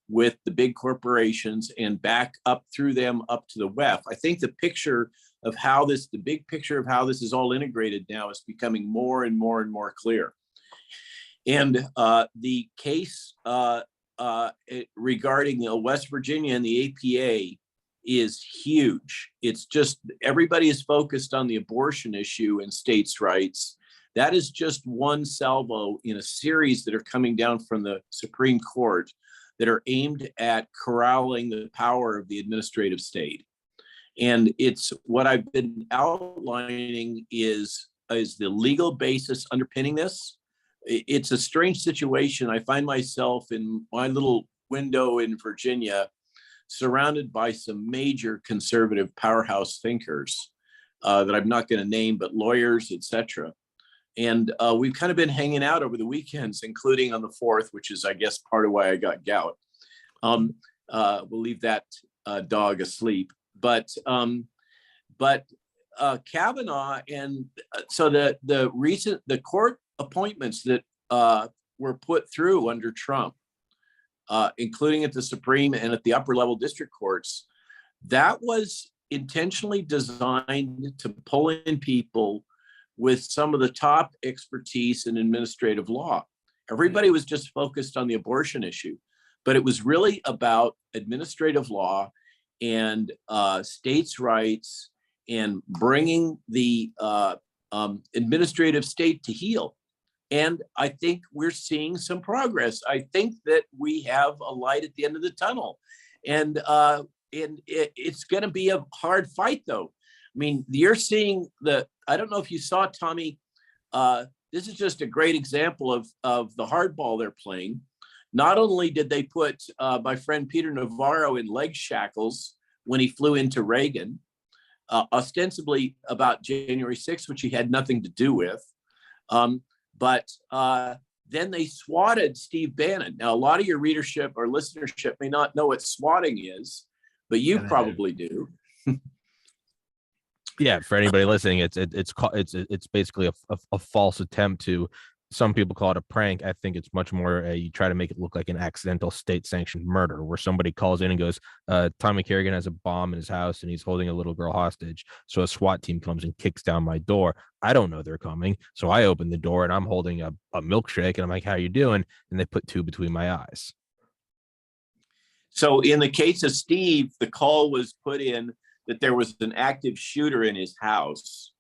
with the big corporations and back up through them up to the WEF. I think the big picture of how this is all integrated now is becoming more and more and more clear. And the case regarding West Virginia and the APA is huge. It's just everybody is focused on the abortion issue and states' rights. That is just one salvo in a series that are coming down from the Supreme Court that are aimed at corralling the power of the administrative state. And it's what I've been outlining is the legal basis underpinning this. It's a strange situation. I find myself in my little window in Virginia, surrounded by some major conservative powerhouse thinkers that I'm not going to name, but lawyers, etc. And we've kind of been hanging out over the weekends, including on the 4th, which is, I guess, part of why I got gout. We'll leave that dog asleep. But Kavanaugh, and so the court appointments that were put through under Trump, including at the Supreme and at the upper level district courts, that was intentionally designed to pull in people with some of the top expertise in administrative law. Everybody was just focused on the abortion issue, but it was really about administrative law and states' rights and bringing the administrative state to heel. And I think we're seeing some progress. I think that we have a light at the end of the tunnel. And it's going to be a hard fight, though. I mean, you're seeing I don't know if you saw, Tommy, this is just a great example of the hardball they're playing. Not only did they put my friend Peter Navarro in leg shackles when he flew into Reagan, ostensibly about January 6th, which he had nothing to do with, but then they swatted Steve Bannon. Now, a lot of your readership or listenership may not know what swatting is, but you probably do. Yeah, for anybody listening, it's basically a false attempt to. Some people call it a prank. I think it's much more you try to make it look like an accidental state-sanctioned murder, where somebody calls in and goes, Tommy Carrigan has a bomb in his house and he's holding a little girl hostage. So a SWAT team comes and kicks down my door. I don't know they're coming, so I open the door and I'm holding a milkshake and I'm like, "How you doing?" And they put two between my eyes. So in the case of Steve, the call was put in that there was an active shooter in his house.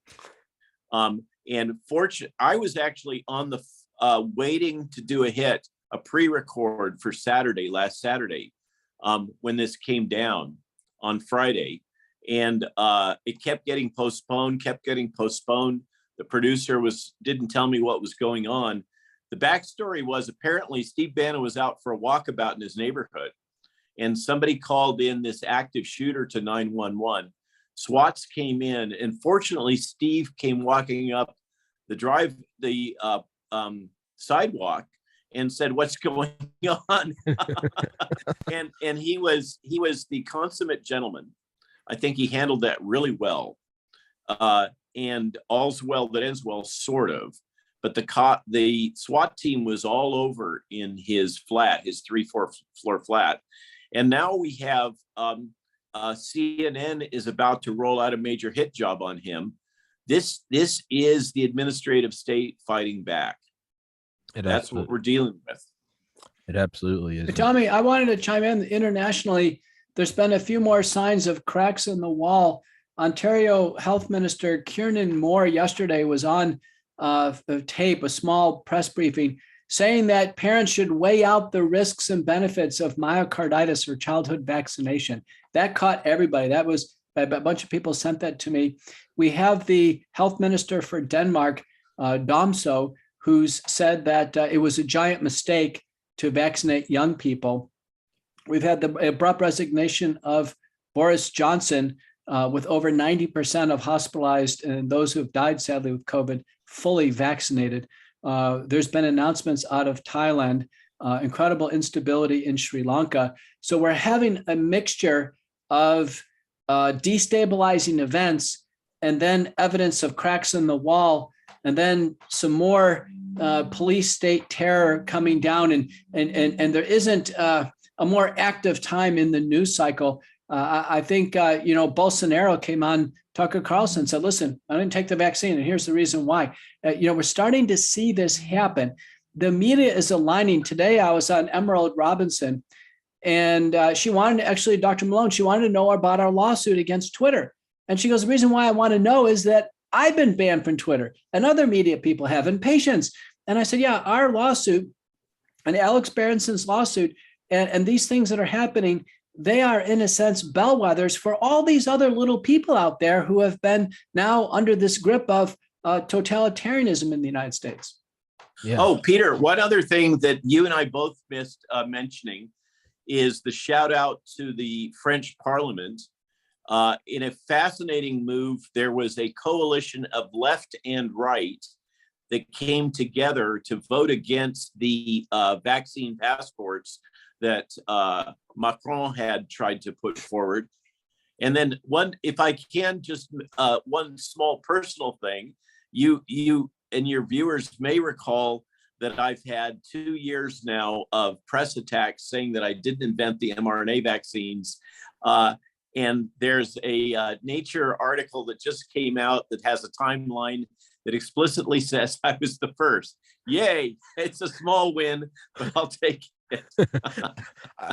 And fortunately, I was actually on the waiting to do a pre-record for last Saturday, when this came down on Friday. And it kept getting postponed. The producer didn't tell me what was going on. The backstory was apparently Steve Bannon was out for a walkabout in his neighborhood, and somebody called in this active shooter to 911. SWATs came in, and fortunately, Steve came walking up the sidewalk and said, "What's going on?" and he was the consummate gentleman. I think he handled that really well. And all's well that ends well, sort of. But the SWAT team was all over in his flat, his 3-4 floor flat. And now we have CNN is about to roll out a major hit job on him. This is the administrative state fighting back. That's what we're dealing with. It absolutely is. Tommy, I wanted to chime in. Internationally, there's been a few more signs of cracks in the wall. Ontario Health Minister Kiernan Moore yesterday was on tape, a small press briefing, saying that parents should weigh out the risks and benefits of myocarditis or childhood vaccination. That caught everybody. That was a bunch of people sent that to me. We have the health minister for Denmark, Domso, who's said that it was a giant mistake to vaccinate young people. We've had the abrupt resignation of Boris Johnson, with over 90% of hospitalized and those who have died, sadly, with COVID, fully vaccinated. There's been announcements out of Thailand, incredible instability in Sri Lanka. So we're having a mixture of destabilizing events and then evidence of cracks in the wall, and then some more police state terror coming down. And there isn't a more active time in the news cycle. I think, Bolsonaro came on Tucker Carlson and said, "Listen, I didn't take the vaccine, and here's the reason why." We're starting to see this happen. The media is aligning. Today, I was on Emerald Robinson, and she wanted to, actually, Dr. Malone, she wanted to know about our lawsuit against Twitter. And she goes, "The reason why I want to know is that I've been banned from Twitter, and other media people have, and patients." And I said, "Yeah, our lawsuit and Alex Berenson's lawsuit and these things that are happening, they are, in a sense, bellwethers for all these other little people out there who have been now under this grip of totalitarianism in the United States." Yeah. Oh, Peter, one other thing that you and I both missed mentioning is the shout out to the French Parliament. In a fascinating move, there was a coalition of left and right that came together to vote against the vaccine passports that Macron had tried to put forward. And then if I can, just one small personal thing, you and your viewers may recall that I've had 2 years now of press attacks saying that I didn't invent the mRNA vaccines. And there's a Nature article that just came out that has a timeline that explicitly says I was the first. Yay, it's a small win, but I'll take it.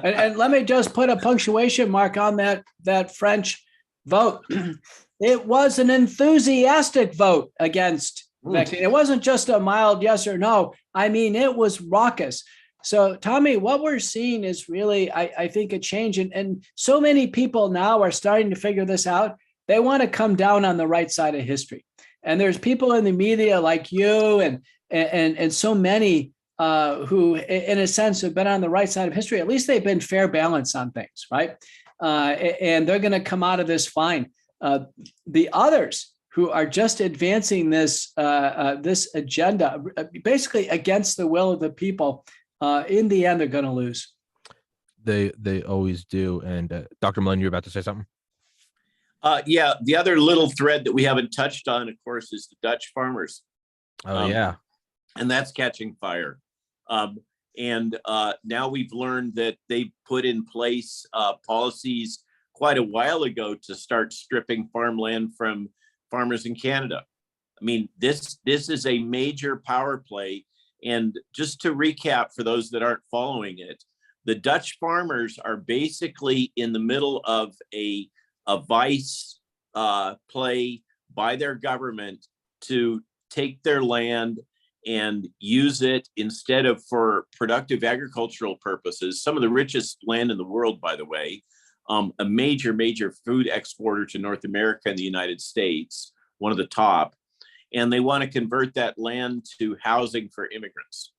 And let me just put a punctuation mark on that French vote. It was an enthusiastic vote against vaccine. It wasn't just a mild yes or no. I mean, it was raucous. So, Tommy, what we're seeing is really, I think, a change. And so many people now are starting to figure this out. They want to come down on the right side of history. And there's people in the media like you and so many who, in a sense, have been on the right side of history. At least they've been fair balance on things, right? And they're going to come out of this fine. The others who are just advancing this this agenda, basically against the will of the people, in the end, they're going to lose. They always do. And Dr. Malone, you're about to say something? Yeah, the other little thread that we haven't touched on, of course, is the Dutch farmers. Oh, yeah. And that's catching fire. And now we've learned that they put in place policies quite a while ago to start stripping farmland from farmers in Canada. I mean, this is a major power play. And just to recap for those that aren't following it, the Dutch farmers are basically in the middle of a vice play by their government to take their land and use it instead of for productive agricultural purposes. Some of the richest land in the world, by the way, a major food exporter to North America and the United States, one of the top, and they want to convert that land to housing for immigrants.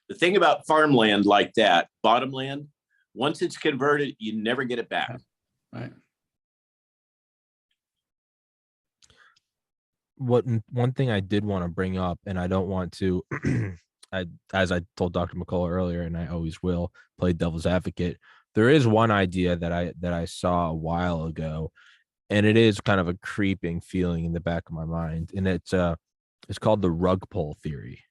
The thing about farmland like that, bottomland, once it's converted, you never get it back. Right. One thing I did want to bring up, and I don't want to, as I told Dr. McCullough earlier, and I always will, play devil's advocate. There is one idea that I saw a while ago, and it is kind of a creeping feeling in the back of my mind, and it's called the rug pull theory.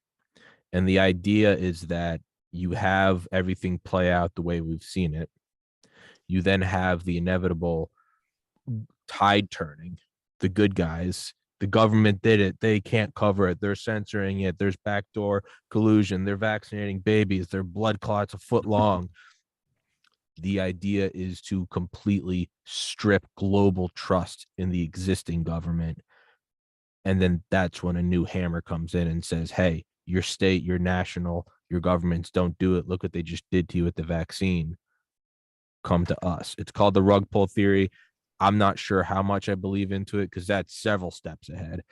And the idea is that you have everything play out the way we've seen it. You then have the inevitable tide turning. The good guys, the government did it. They can't cover it. They're censoring it. There's backdoor collusion. They're vaccinating babies. Their blood clots a foot long. The idea is to completely strip global trust in the existing government. And then that's when a new hammer comes in and says, hey, your state, your national, your governments don't do it. Look what they just did to you with the vaccine. Come to us. It's called the rug pull theory. I'm not sure how much I believe into it because that's several steps ahead.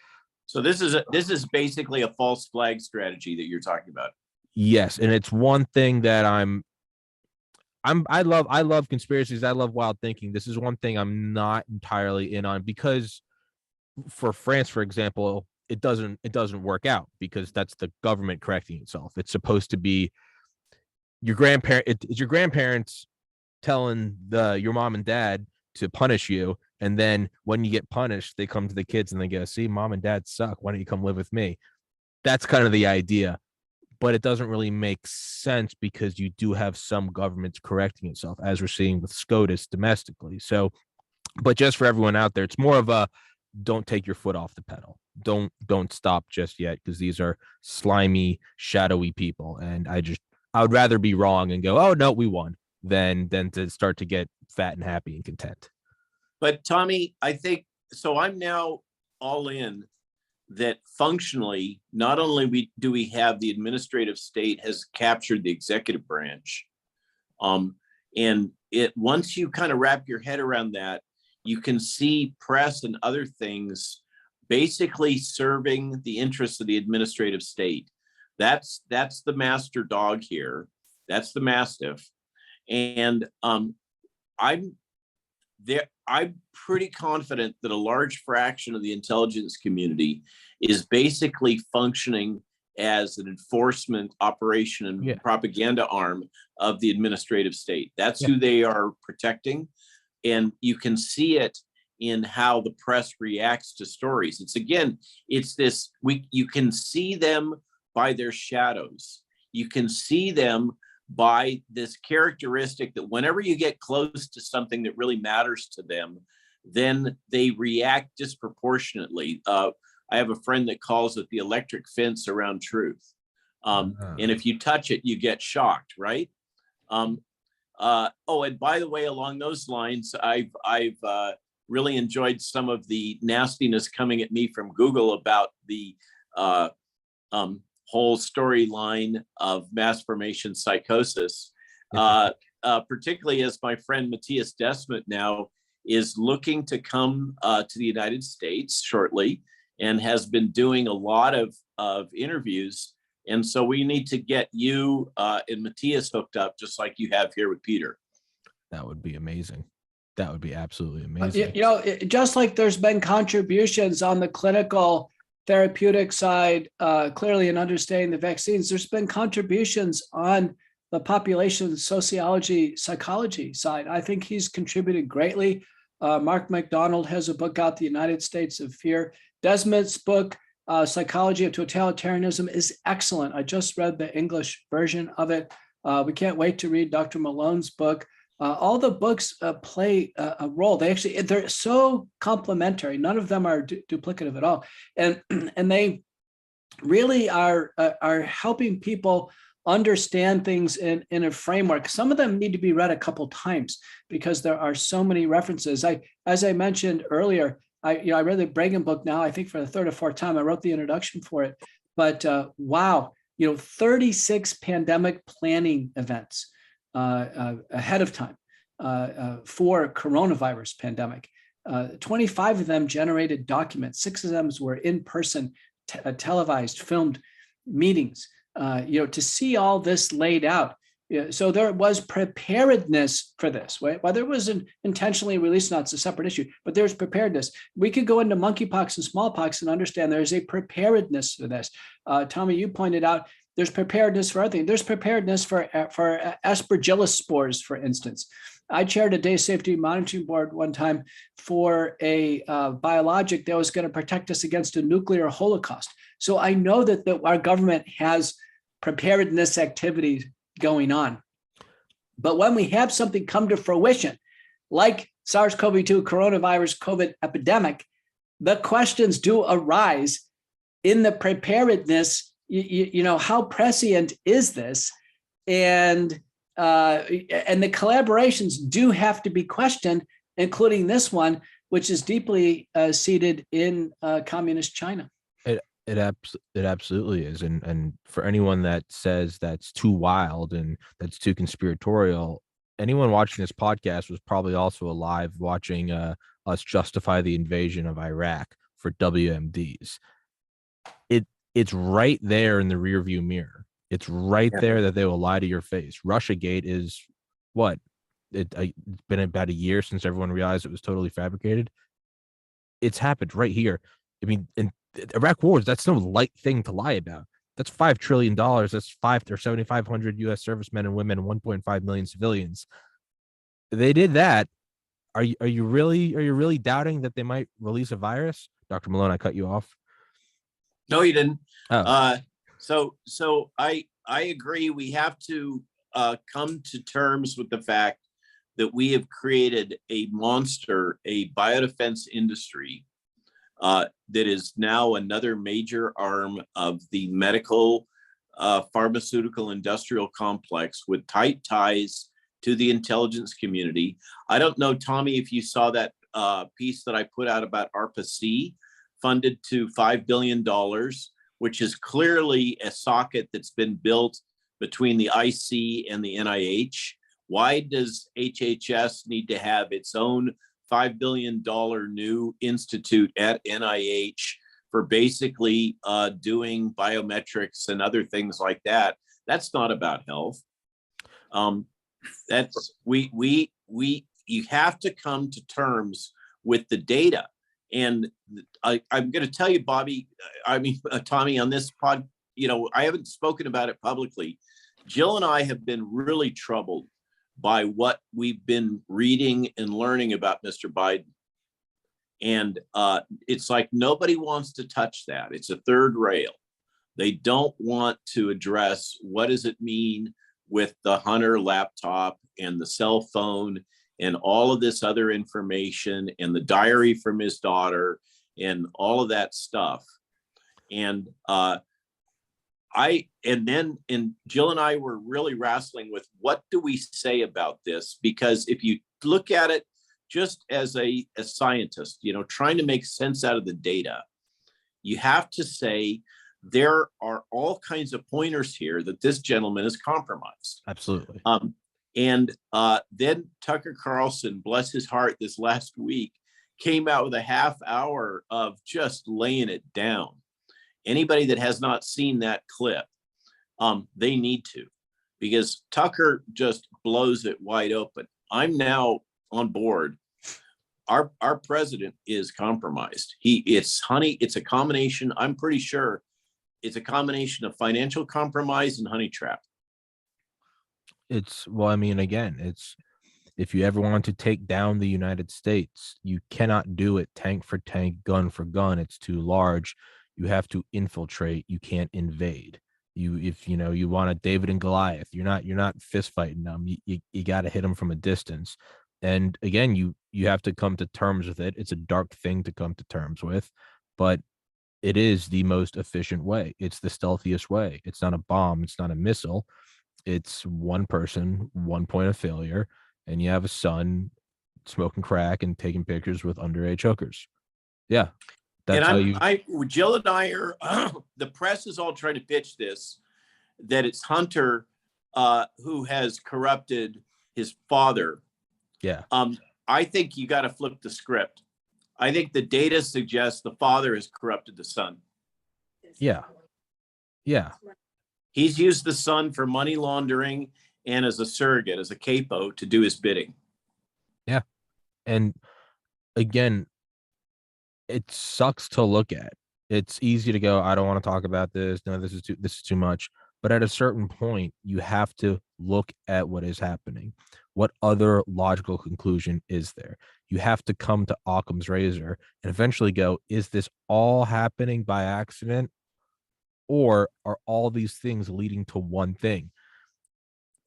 So this is basically a false flag strategy that you're talking about. Yes, and it's one thing that I love conspiracies. I love wild thinking. This is one thing I'm not entirely in on because for France, for example, it doesn't work out because that's the government correcting itself. It's supposed to be your grandparent. It's your grandparents telling your mom and dad to punish you, and then when you get punished, they come to the kids and they go, "See, mom and dad suck. Why don't you come live with me?" That's kind of the idea, but it doesn't really make sense because you do have some governments correcting itself, as we're seeing with SCOTUS domestically. So, but just for everyone out there, it's more of a don't take your foot off the pedal. Don't stop just yet because these are slimy, shadowy people, and I would rather be wrong and go, "Oh no, we won," than to start to get fat and happy and content. But Tommy, I think so. I'm now all in that functionally, not only do we have the administrative state has captured the executive branch, and once you kind of wrap your head around that, you can see press and other things basically serving the interests of the administrative state. That's the master dog here. That's the mastiff. And I'm pretty confident that a large fraction of the intelligence community is basically functioning as an enforcement operation and propaganda arm of the administrative state. That's who they are protecting. And you can see it in how the press reacts to stories. You can see them by their shadows. You can see them by this characteristic that whenever you get close to something that really matters to them, then they react disproportionately. I have a friend that calls it the electric fence around truth. And if you touch it, you get shocked, right? And by the way, along those lines, I've really enjoyed some of the nastiness coming at me from Google about the whole storyline of mass formation psychosis, particularly as my friend Matthias Desmet now is looking to come to the United States shortly and has been doing a lot of interviews. And so we need to get you and Matthias hooked up, just like you have here with Peter. That would be amazing. That would be absolutely amazing. Just like there's been contributions on the clinical therapeutic side, clearly in understanding the vaccines, there's been contributions on the population sociology, psychology side. I think he's contributed greatly. Mark McDonald has a book out, The United States of Fear. Desmond's book, Psychology of Totalitarianism, is excellent. I just read the English version of it. We can't wait to read Dr. Malone's book. All the books play a role. They're so complementary. None of them are duplicative at all, and they really are helping people understand things in a framework. Some of them need to be read a couple times because there are so many references. As I mentioned earlier, I read the Bregan book now, I think for the third or fourth time. I wrote the introduction for it, but wow, 36 pandemic planning events ahead of time for coronavirus pandemic. 25 of them generated documents. 6 of them were in-person, televised, filmed meetings. To see all this laid out. So there was preparedness for this, right? Whether it was intentionally released, not, it's a separate issue, but there's preparedness. We could go into monkeypox and smallpox and understand there's a preparedness for this. Tommy, you pointed out there's preparedness for everything. There's preparedness for aspergillus spores, for instance. I chaired a day safety monitoring board one time for a biologic that was going to protect us against a nuclear holocaust. So I know that our government has preparedness activities going on. But when we have something come to fruition, like SARS-CoV-2 coronavirus COVID epidemic, the questions do arise in the preparedness. How prescient is this? And the collaborations do have to be questioned, including this one, which is deeply seated in communist China. It absolutely is. And for anyone that says that's too wild and that's too conspiratorial, anyone watching this podcast was probably also alive watching us justify the invasion of Iraq for WMDs. It's right there in the rearview mirror. It's right there that they will lie to your face. Russiagate is what? It's been about a year since everyone realized it was totally fabricated. It's happened right here. I mean, in Iraq wars, that's no light thing to lie about. That's $5 trillion. That's 7,500 U.S. servicemen and women, and 1.5 million civilians. They did that. Are you really doubting that they might release a virus? Dr. Malone, I cut you off. No, you didn't. Oh. So I agree. We have to come to terms with the fact that we have created a monster, a biodefense industry that is now another major arm of the medical, pharmaceutical industrial complex with tight ties to the intelligence community. I don't know, Tommy, if you saw that piece that I put out about ARPA-C, funded to $5 billion, which is clearly a socket that's been built between the IC and the NIH. Why does HHS need to have its own $5 billion new institute at NIH for basically doing biometrics and other things like that? That's not about health. You have to come to terms with the data. And I'm going to tell you, Tommy, on this pod, I haven't spoken about it publicly. Jill and I have been really troubled by what we've been reading and learning about Mr. Biden. And it's like nobody wants to touch that. It's a third rail. They don't want to address what does it mean with the Hunter laptop and the cell phone and all of this other information and the diary from his daughter and all of that stuff. And Jill and I were really wrestling with what do we say about this? Because if you look at it just as a scientist, trying to make sense out of the data, you have to say there are all kinds of pointers here that this gentleman is compromised. Absolutely. And then Tucker Carlson, bless his heart, this last week came out with a half hour of just laying it down. Anybody that has not seen that clip, they need to, because Tucker just blows it wide open. I'm now on board. Our president is compromised. It's a combination. I'm pretty sure it's a combination of financial compromise and honey trap. If you ever want to take down the United States, you cannot do it tank for tank, gun for gun. It's too large. You have to infiltrate. You can't invade. If you want a David and Goliath, you're not fist fighting them. You got to hit them from a distance. And again, you have to come to terms with it. It's a dark thing to come to terms with, but it is the most efficient way. It's the stealthiest way. It's not a bomb. It's not a missile. It's one person, one point of failure, and you have a son smoking crack and taking pictures with underage hookers. Yeah. That's Jill and I are, the press is all trying to pitch this, that it's Hunter who has corrupted his father. Yeah. I think you got to flip the script. I think the data suggests the father has corrupted the son. Yeah. Yeah. He's used the son for money laundering and as a surrogate, as a capo to do his bidding. Yeah. And again, it sucks to look at. It's easy to go, I don't want to talk about this. No, this is too much. But at a certain point, you have to look at what is happening. What other logical conclusion is there? You have to come to Occam's razor and eventually go, is this all happening by accident? Or are all these things leading to one thing?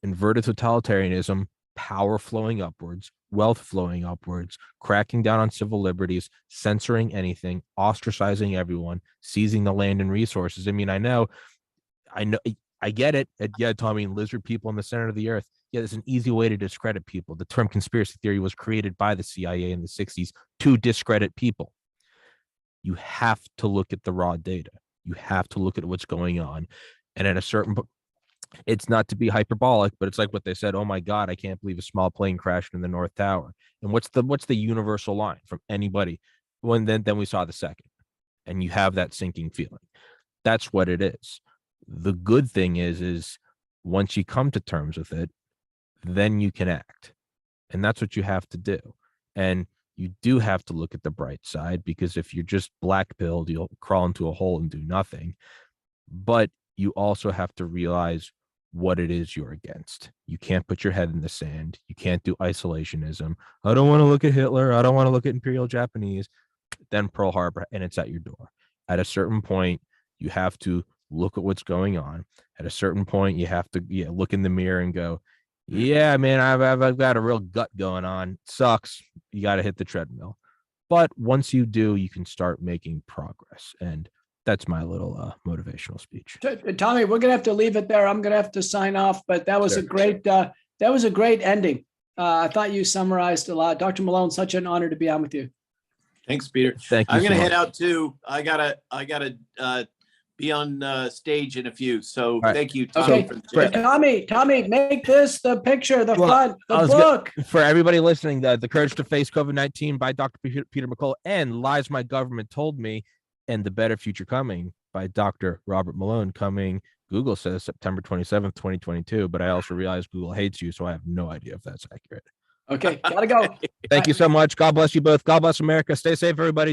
Inverted totalitarianism, power flowing upwards, wealth flowing upwards, cracking down on civil liberties, censoring anything, ostracizing everyone, seizing the land and resources. I mean, I get it. Yeah, Tommy, lizard people in the center of the earth. Yeah, there's an easy way to discredit people. The term conspiracy theory was created by the CIA in the 60s to discredit people. You have to look at the raw data. You have to look at what's going on. And at a certain point, it's not to be hyperbolic, but it's like what they said, oh my God, I can't believe a small plane crashed in the North Tower. And what's the universal line from anybody? Then we saw the second, and you have that sinking feeling. That's what it is. The good thing is once you come to terms with it, then you can act. And that's what you have to do. And you do have to look at the bright side, because if you're just black-pilled, you'll crawl into a hole and do nothing. But you also have to realize what it is you're against. You can't put your head in the sand. You can't do isolationism. I don't want to look at Hitler. I don't want to look at Imperial Japanese. Then Pearl Harbor, and it's at your door. At a certain point, you have to look at what's going on. At a certain point, you have to look in the mirror and go, yeah, man, I've got a real gut going on. It sucks. You got to hit the treadmill. But once you do, you can start making progress. And that's my little motivational speech. Tommy, we're gonna have to leave it there. I'm gonna have to sign off. But that was a great ending. I thought you summarized a lot. Dr. Malone, such an honor to be on with you. Thanks, Peter. Thank you. I'm gonna head out too. I gotta be on stage in a few. So thank you, Tommy. Okay. Tommy, make this the picture, the front, the book. For everybody listening, the Courage to Face COVID-19 by Dr. Peter McCullough, and Lies My Government Told Me, and The Better Future Coming by Dr. Robert Malone, coming, Google says, September 27th, 2022. But I also realize Google hates you, so I have no idea if that's accurate. Okay, gotta go. Thank you so much. God bless you both. God bless America. Stay safe, everybody.